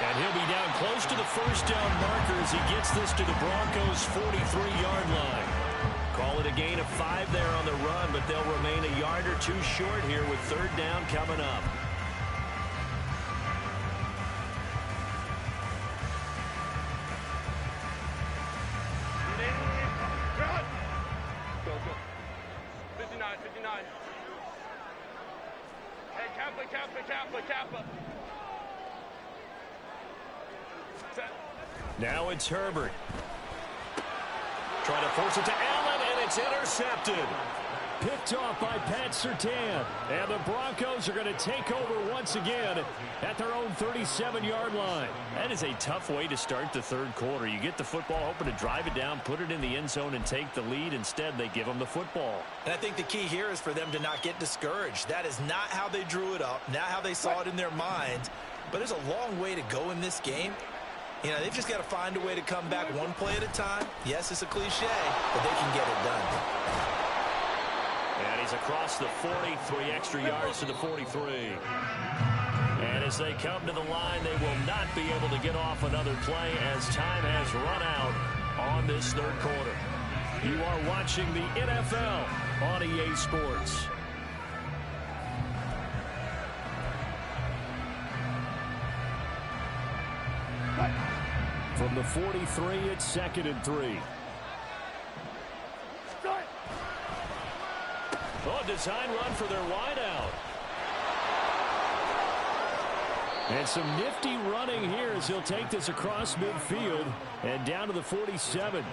And he'll be down close to the first down marker as he gets this to the Broncos' 43-yard line. Call it a gain of 5 there on the run, but they'll remain a yard or 2 short here with 3rd down coming up. Go. 59. Hey, Kappa. Now it's Herbert. Trying to force it to Allen, and it's intercepted. Picked off by Pat Surtain. And the Broncos are going to take over once again at their own 37-yard line. That is a tough way to start the 3rd quarter. You get the football, hoping to drive it down, put it in the end zone, and take the lead. Instead, they give them the football. And I think the key here is for them to not get discouraged. That is not how they drew it up, not how they saw it in their minds. But there's a long way to go in this game. You know, they've just got to find a way to come back one play at a time. Yes, it's a cliche, but they can get it done. And he's across the 40, 3 extra yards to the 43. And as they come to the line, they will not be able to get off another play as time has run out on this 3rd quarter. You are watching the NFL on EA Sports. From the 43, it's 2nd and 3. Oh, design run for their wideout. And some nifty running here as he'll take this across midfield and down to the 47.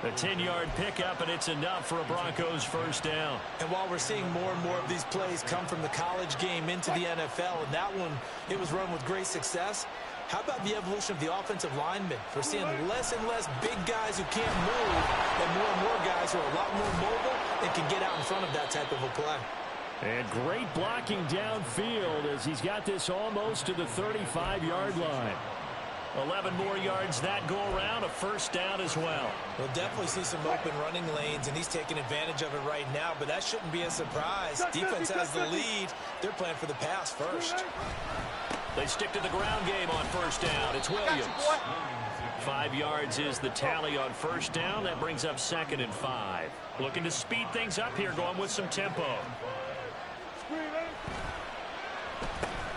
A 10-yard pickup, and it's enough for a Broncos first down. And while we're seeing more and more of these plays come from the college game into the NFL, and that one, it was run with great success, how about the evolution of the offensive linemen? We're seeing less and less big guys who can't move and more guys who are a lot more mobile and can get out in front of that type of a play. And great blocking downfield as he's got this almost to the 35-yard line. 11 more yards that go around, a first down as well. We'll definitely see some open running lanes, and he's taking advantage of it right now, but that shouldn't be a surprise. Defense has the lead. They're playing for the pass first. They stick to the ground game on first down. It's Williams. 5 yards is the tally on first down. That brings up 2nd and 5. Looking to speed things up here, going with some tempo.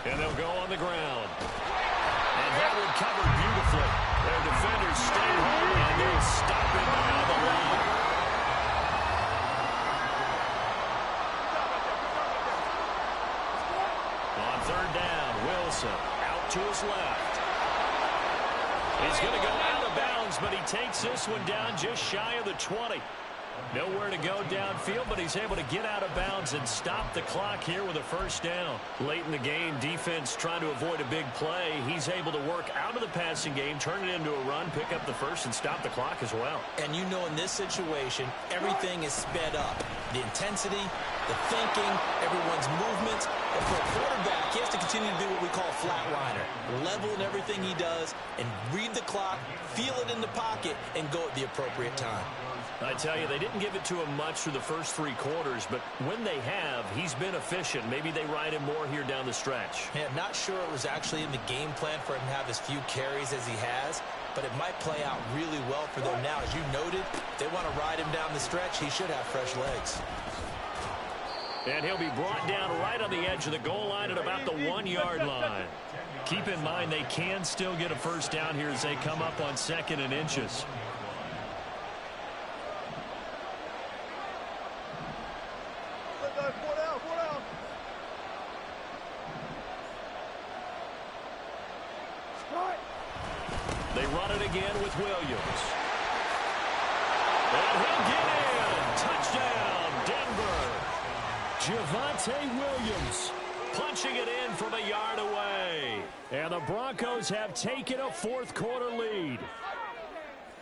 And they'll go on the ground. And that one covered beautifully. Their defenders stay home, and they'll stop him behind the line. On third down, Wilson out to his left. He's going to go out of bounds, but he takes this one down just shy of the 20. Nowhere to go downfield, but he's able to get out of bounds and stop the clock here with a first down. Late in the game, defense trying to avoid a big play. He's able to work out of the passing game, turn it into a run, pick up the first, and stop the clock as well. And you know in this situation, everything is sped up. The intensity, the thinking, everyone's movements. But for a quarterback, he has to continue to be what we call a flatliner. Level in everything he does and read the clock, feel it in the pocket, and go at the appropriate time. I tell you, they didn't give it to him much through the first 3 quarters, but when they have, he's been efficient. Maybe they ride him more here down the stretch. Yeah, not sure it was actually in the game plan for him to have as few carries as he has, but it might play out really well for them now. As you noted, if they want to ride him down the stretch, he should have fresh legs. And he'll be brought down right on the edge of the goal line at about the 1-yard line. Keep in mind they can still get a first down here as they come up on 2nd and inches. They run it again with Williams. And he'll get in. Touchdown, Denver. Javonte Williams punching it in from a yard away. And the Broncos have taken a 4th quarter lead.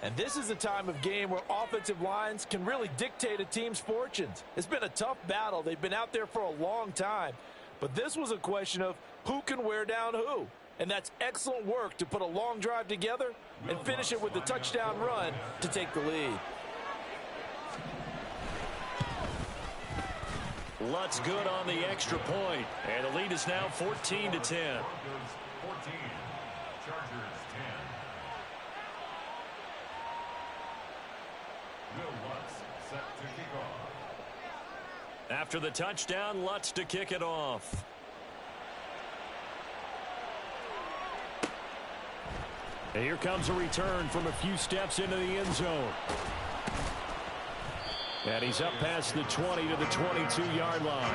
And this is a time of game where offensive lines can really dictate a team's fortunes. It's been a tough battle. They've been out there for a long time. But this was a question of who can wear down who. And that's excellent work to put a long drive together and finish it with a touchdown run to take the lead. Lutz good on the extra point. And the lead is now 14-10. 14, Chargers 10. Will Lutz set to kick off. After the touchdown, Lutz to kick it off. And here comes a return from a few steps into the end zone. And he's up past the 20 to the 22-yard line.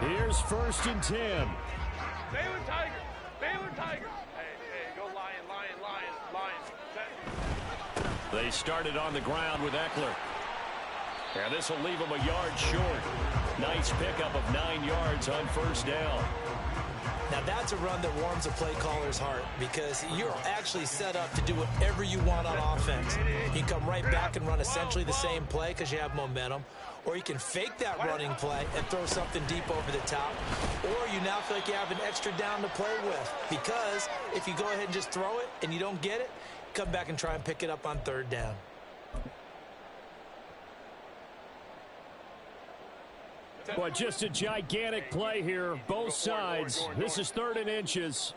Here's 1st and 10. Baylor Tigers. Baylor Tigers. Hey, go Lion, Lion, Lion, Lion. Set. They started on the ground with Eckler. And this will leave him a yard short. Nice pickup of 9 yards on first down. Now that's a run that warms a play caller's heart because you're actually set up to do whatever you want on offense. You can come right back and run essentially the same play because you have momentum, or you can fake that running play and throw something deep over the top, or you now feel like you have an extra down to play with because if you go ahead and just throw it and you don't get it, come back and try and pick it up on 3rd down. But just a gigantic play here, both sides. This is 3rd and inches.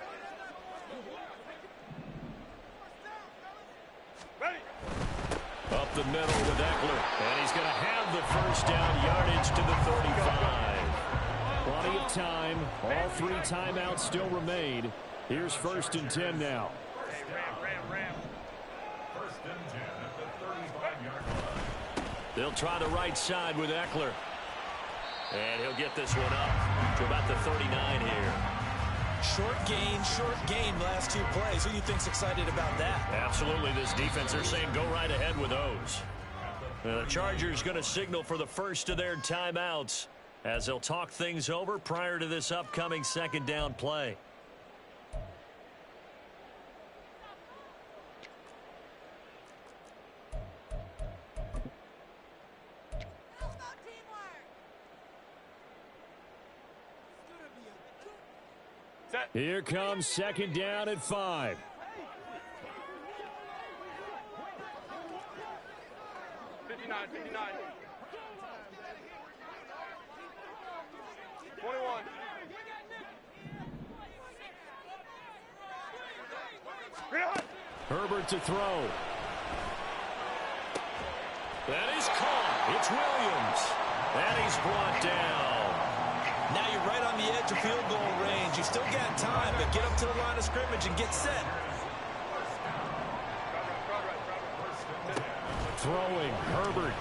Up the middle with Eckler. And he's going to have the first down, yardage to the 35. Plenty of time. All 3 timeouts still remain. Here's 1st and 10 now. Ram. 1st and 10 at the 35-yard line. They'll try the right side with Eckler. And he'll get this one up to about the 39 here. Short gain last 2 plays. Who do you think's excited about that? Absolutely. This defense, they're saying go right ahead with those. At the The Chargers going to signal for the first of their timeouts as they'll talk things over prior to this upcoming second down play. Here comes second down at 5. 59. 21. Herbert to throw. That is caught. It's Williams. And he's brought down. Now you're right on the edge of field goal range. You still got time, but get up to the line of scrimmage and get set. Throwing, Herbert.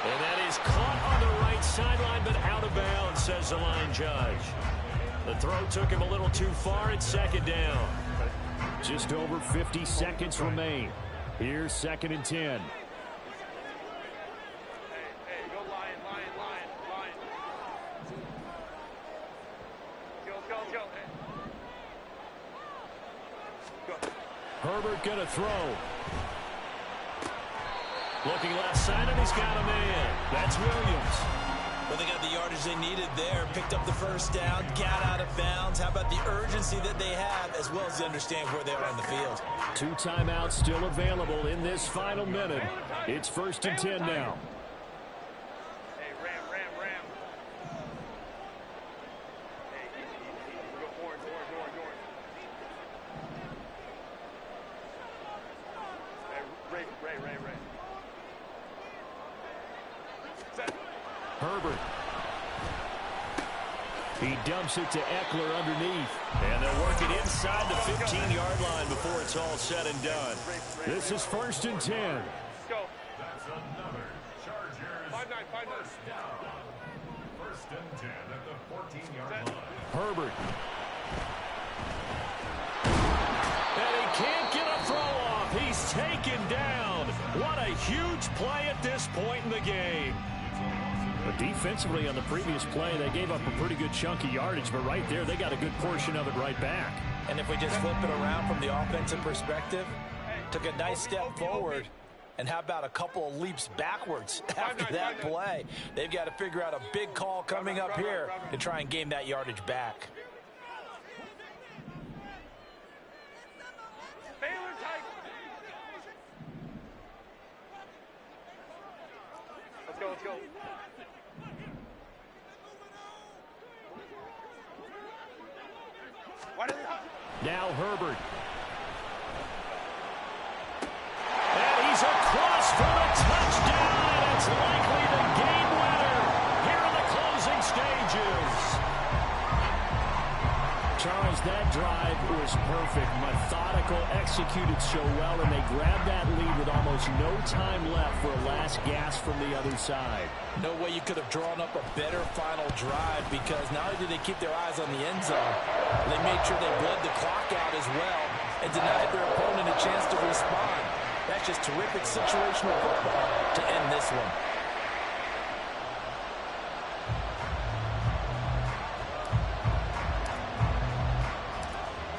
And that is caught on the right sideline, but out of bounds, says the line judge. The throw took him a little too far at second down. Just over 50 seconds remain. Here's second and 10. Herbert going to throw. Looking left side, and he's got a man. That's Williams. Well, they got the yardage they needed there. Picked up the first down, got out of bounds. How about the urgency that they have, as well as they understand where they are on the field? 2 timeouts still available in this final minute. It's first and 10 now. Hey, Ram. Hey, easy. Go orange. Hey, Ray. Set. Herbert. He dumps it to Eckler underneath. And they'll work it inside the 15-yard line before it's all said and done. This is first and 10. Let's go. That's another Chargers. 5-9. First and 10 at the 14-yard line. Herbert. And he can't get a throw off. He's taken down. What a huge play at this point in the game. But defensively on the previous play, they gave up a pretty good chunk of yardage, but right there, they got a good portion of it right back. And if we just flip it around from the offensive perspective, took a nice step forward, and how about a couple of leaps backwards after that play? They've got to figure out a big call coming up here to try and gain that yardage back. Let's go. Now Herbert. And he's across for the touchdown, and it's likely the game winner here in the closing stages. Charles, that drive was perfect. Methodical, executed so well, and they grabbed that lead with almost no time left for a last gasp from the other side. No way you could have drawn up a better final drive, because not only did they keep their eyes on the end zone, they made sure they bled the clock out as well and denied their opponent a chance to respond. That's just terrific situational football to end this one.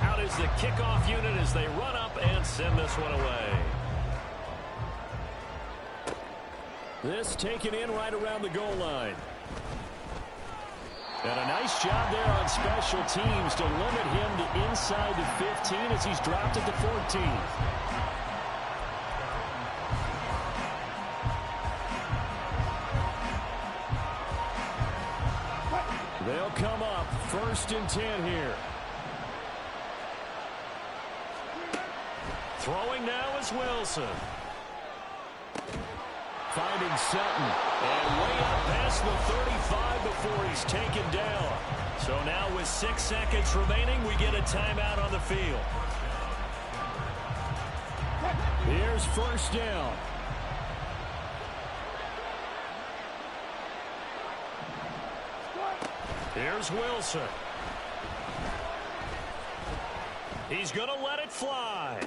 Out is the kickoff unit as they run up and send this one away. This taken in right around the goal line. And a nice job there on special teams to limit him to inside the 15 as he's dropped at the 14. They'll come up first and 10 here. Throwing now is Wilson. Finding Sutton, and way up past the 35 before he's taken down. So now with 6 seconds remaining, we get a timeout on the field. Here's first down. Here's Wilson. He's going to let it fly.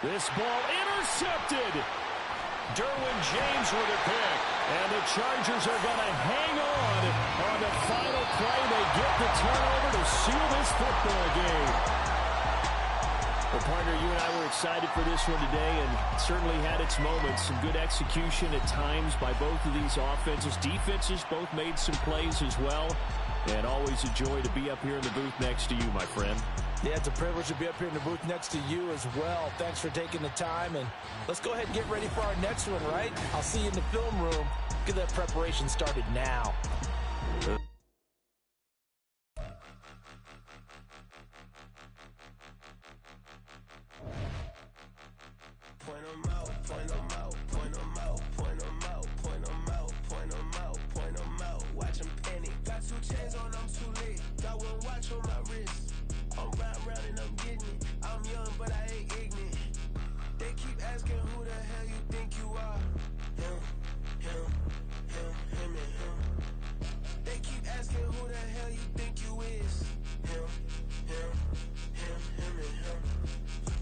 This ball intercepted. Derwin James with a pick. And the Chargers are going to hang on the final play. They get the turnover to seal this football game. Well, partner, you and I were excited for this one today, and certainly had its moments. Some good execution at times by both of these offenses. Defenses both made some plays as well. And always a joy to be up here in the booth next to you, my friend. Yeah, it's a privilege to be up here in the booth next to you as well. Thanks for taking the time, and let's go ahead and get ready for our next one, right? I'll see you in the film room. Get that preparation started now. Point 'em out, point 'em out, point 'em out, point 'em out, point 'em out, point 'em out, point 'em out. Watch 'em panic. Got 2 chains on, I'm too late. Got 1 watch on my wrist. I'm round and I'm getting it. I'm young, but I ain't ignorant. They keep asking who the hell you think you are. Him, and him. They keep asking who the hell you think you is. Him, and him.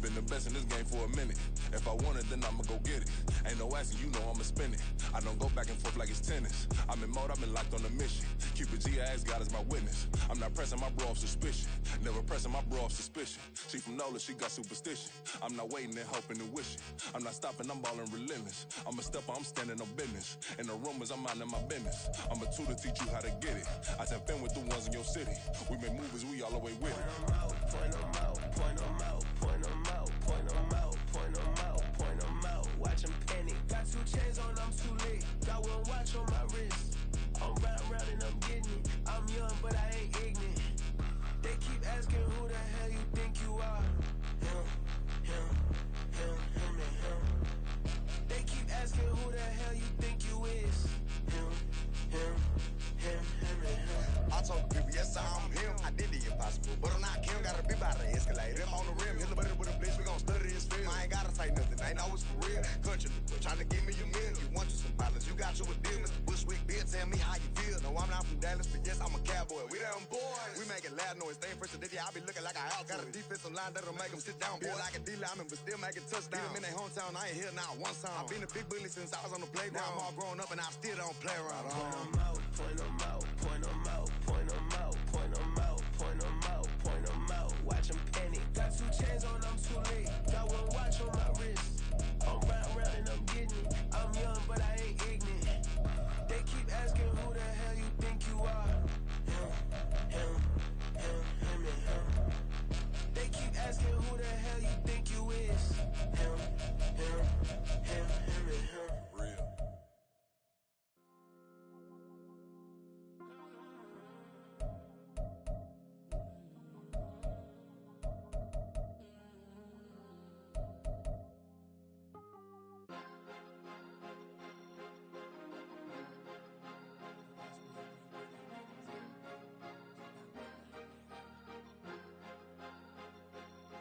Been the best in this game for a minute. If I want it, then I'ma go get it. Ain't no asking, you know I'ma spin it. I don't go back and forth like it's tennis. I'm in mode, I've been locked on a mission. Cupid G, I ask God as my witness. I'm not pressing my bro off suspicion. Never pressing my bro off suspicion. She from NOLA, she got superstition. I'm not waiting and hoping and wishing. I'm not stopping, I'm balling relentless. I'm a stepper, I'm standing on business. In the rumors, I'm minding my business. I'm a tutor, teach you how to get it. I tap in with the ones in your city. We make movies, we all the way with it. Point 'em out, point 'em out, point 'em out, point 'em out, point 'em out, point 'em out. Watch 'em panic. Got 2 chains on, I'm too late. Got 1 watch on my wrist. I'm round and I'm getting it. I'm young, but I ain't ignorant. They keep asking who the hell you think you are. Him, and him. They keep asking who the hell you think you is. Him, and him. I told the people, yes, I'm him. I did the impossible, but I'm not Kim. Gotta be by the escalator. Him on the rim, hit the butter with a blitz. We gon' study this film. I ain't gotta say nothing. Ain't always for real. Country people trying to give me a meal. You want you some violence. You got you a deal. Mr. Bushwick, Bill, tell me how you feel. No, I'm not from Dallas, but yes, I'm a cowboy. We them boys. We making loud noise. Stay fresh today. I be looking like I out. Got a defensive line that'll make them sit down. Feel like a D-lineman, but still making touchdowns. Beat them in their hometown. I ain't here now one time. I've been a big bully since I was on the playground. I'm all grown up and I still don't play around. Point 'em out, point 'em out, point 'em out, point 'em out, point 'em out, point 'em out, point 'em out. Watch 'em panic. Got 2 chains on, I'm too late. Got 1 watch on my wrist. I'm round and I'm getting it. I'm young, but I ain't ignorant. They keep asking who the hell you think you are. Him, and him. They keep asking who the hell you think you is. Him, and him. Real.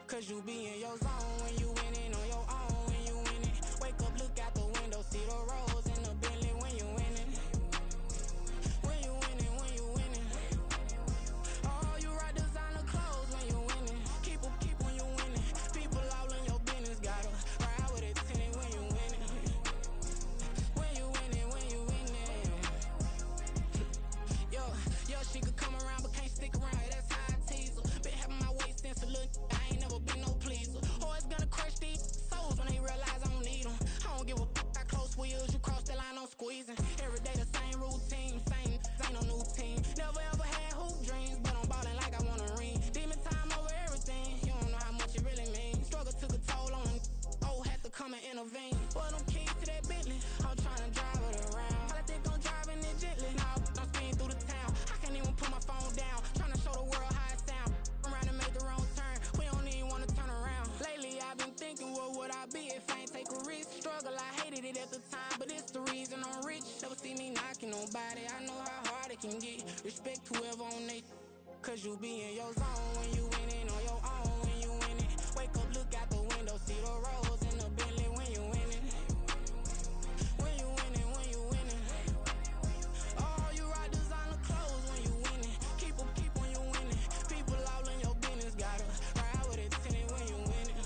Cause you be in your zone when you winning on your own when you winning. Wake up, look out the window, see the rose in the Bentley when you winning. When you winning, when you winning. Oh, you rock designer clothes when you winning. Keep when you winning. People all in your business, gotta ride with it tinted when you winning. When you winning, when you winning. Yo, she could come around but can't stick around. That's how I tease her. Been having my waist since a little. I ain't never been no pleaser. Always gonna crush these souls when they realize I don't need them. I don't give a f***. I close wheels, you cross the line, I'm squeezing. Every day the same routine, same, ain't no new team. Never ever had hoop dreams, but I'm ballin' like I want a ring. Demon time over everything, you don't know how much it really means. Struggle took a toll on them, had to come and intervene. But I'm keys to that Bentley, I'm tryna drive it around. I think I'm driving it gently, now I'm speeding through the town. I can't even put my phone down, tryna show the world how it sound. Around and make the wrong turn, we don't even wanna turn around. Lately I've been thinking, what would I be if I ain't take a risk? Struggle, I hated it at the time, but it's the reason I'm rich. Never see me knocking nobody, I know how hard it can get. Respect whoever on they, cause you be in your zone when you winning on your own when you winning. Wake up, look out the window, see the rose in the Bentley when you winning. When you winning, when you winning. Oh, you rock designer clothes when you winning. Keep when you winning. People all in your business, gotta ride with it tinted when you winning.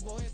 boys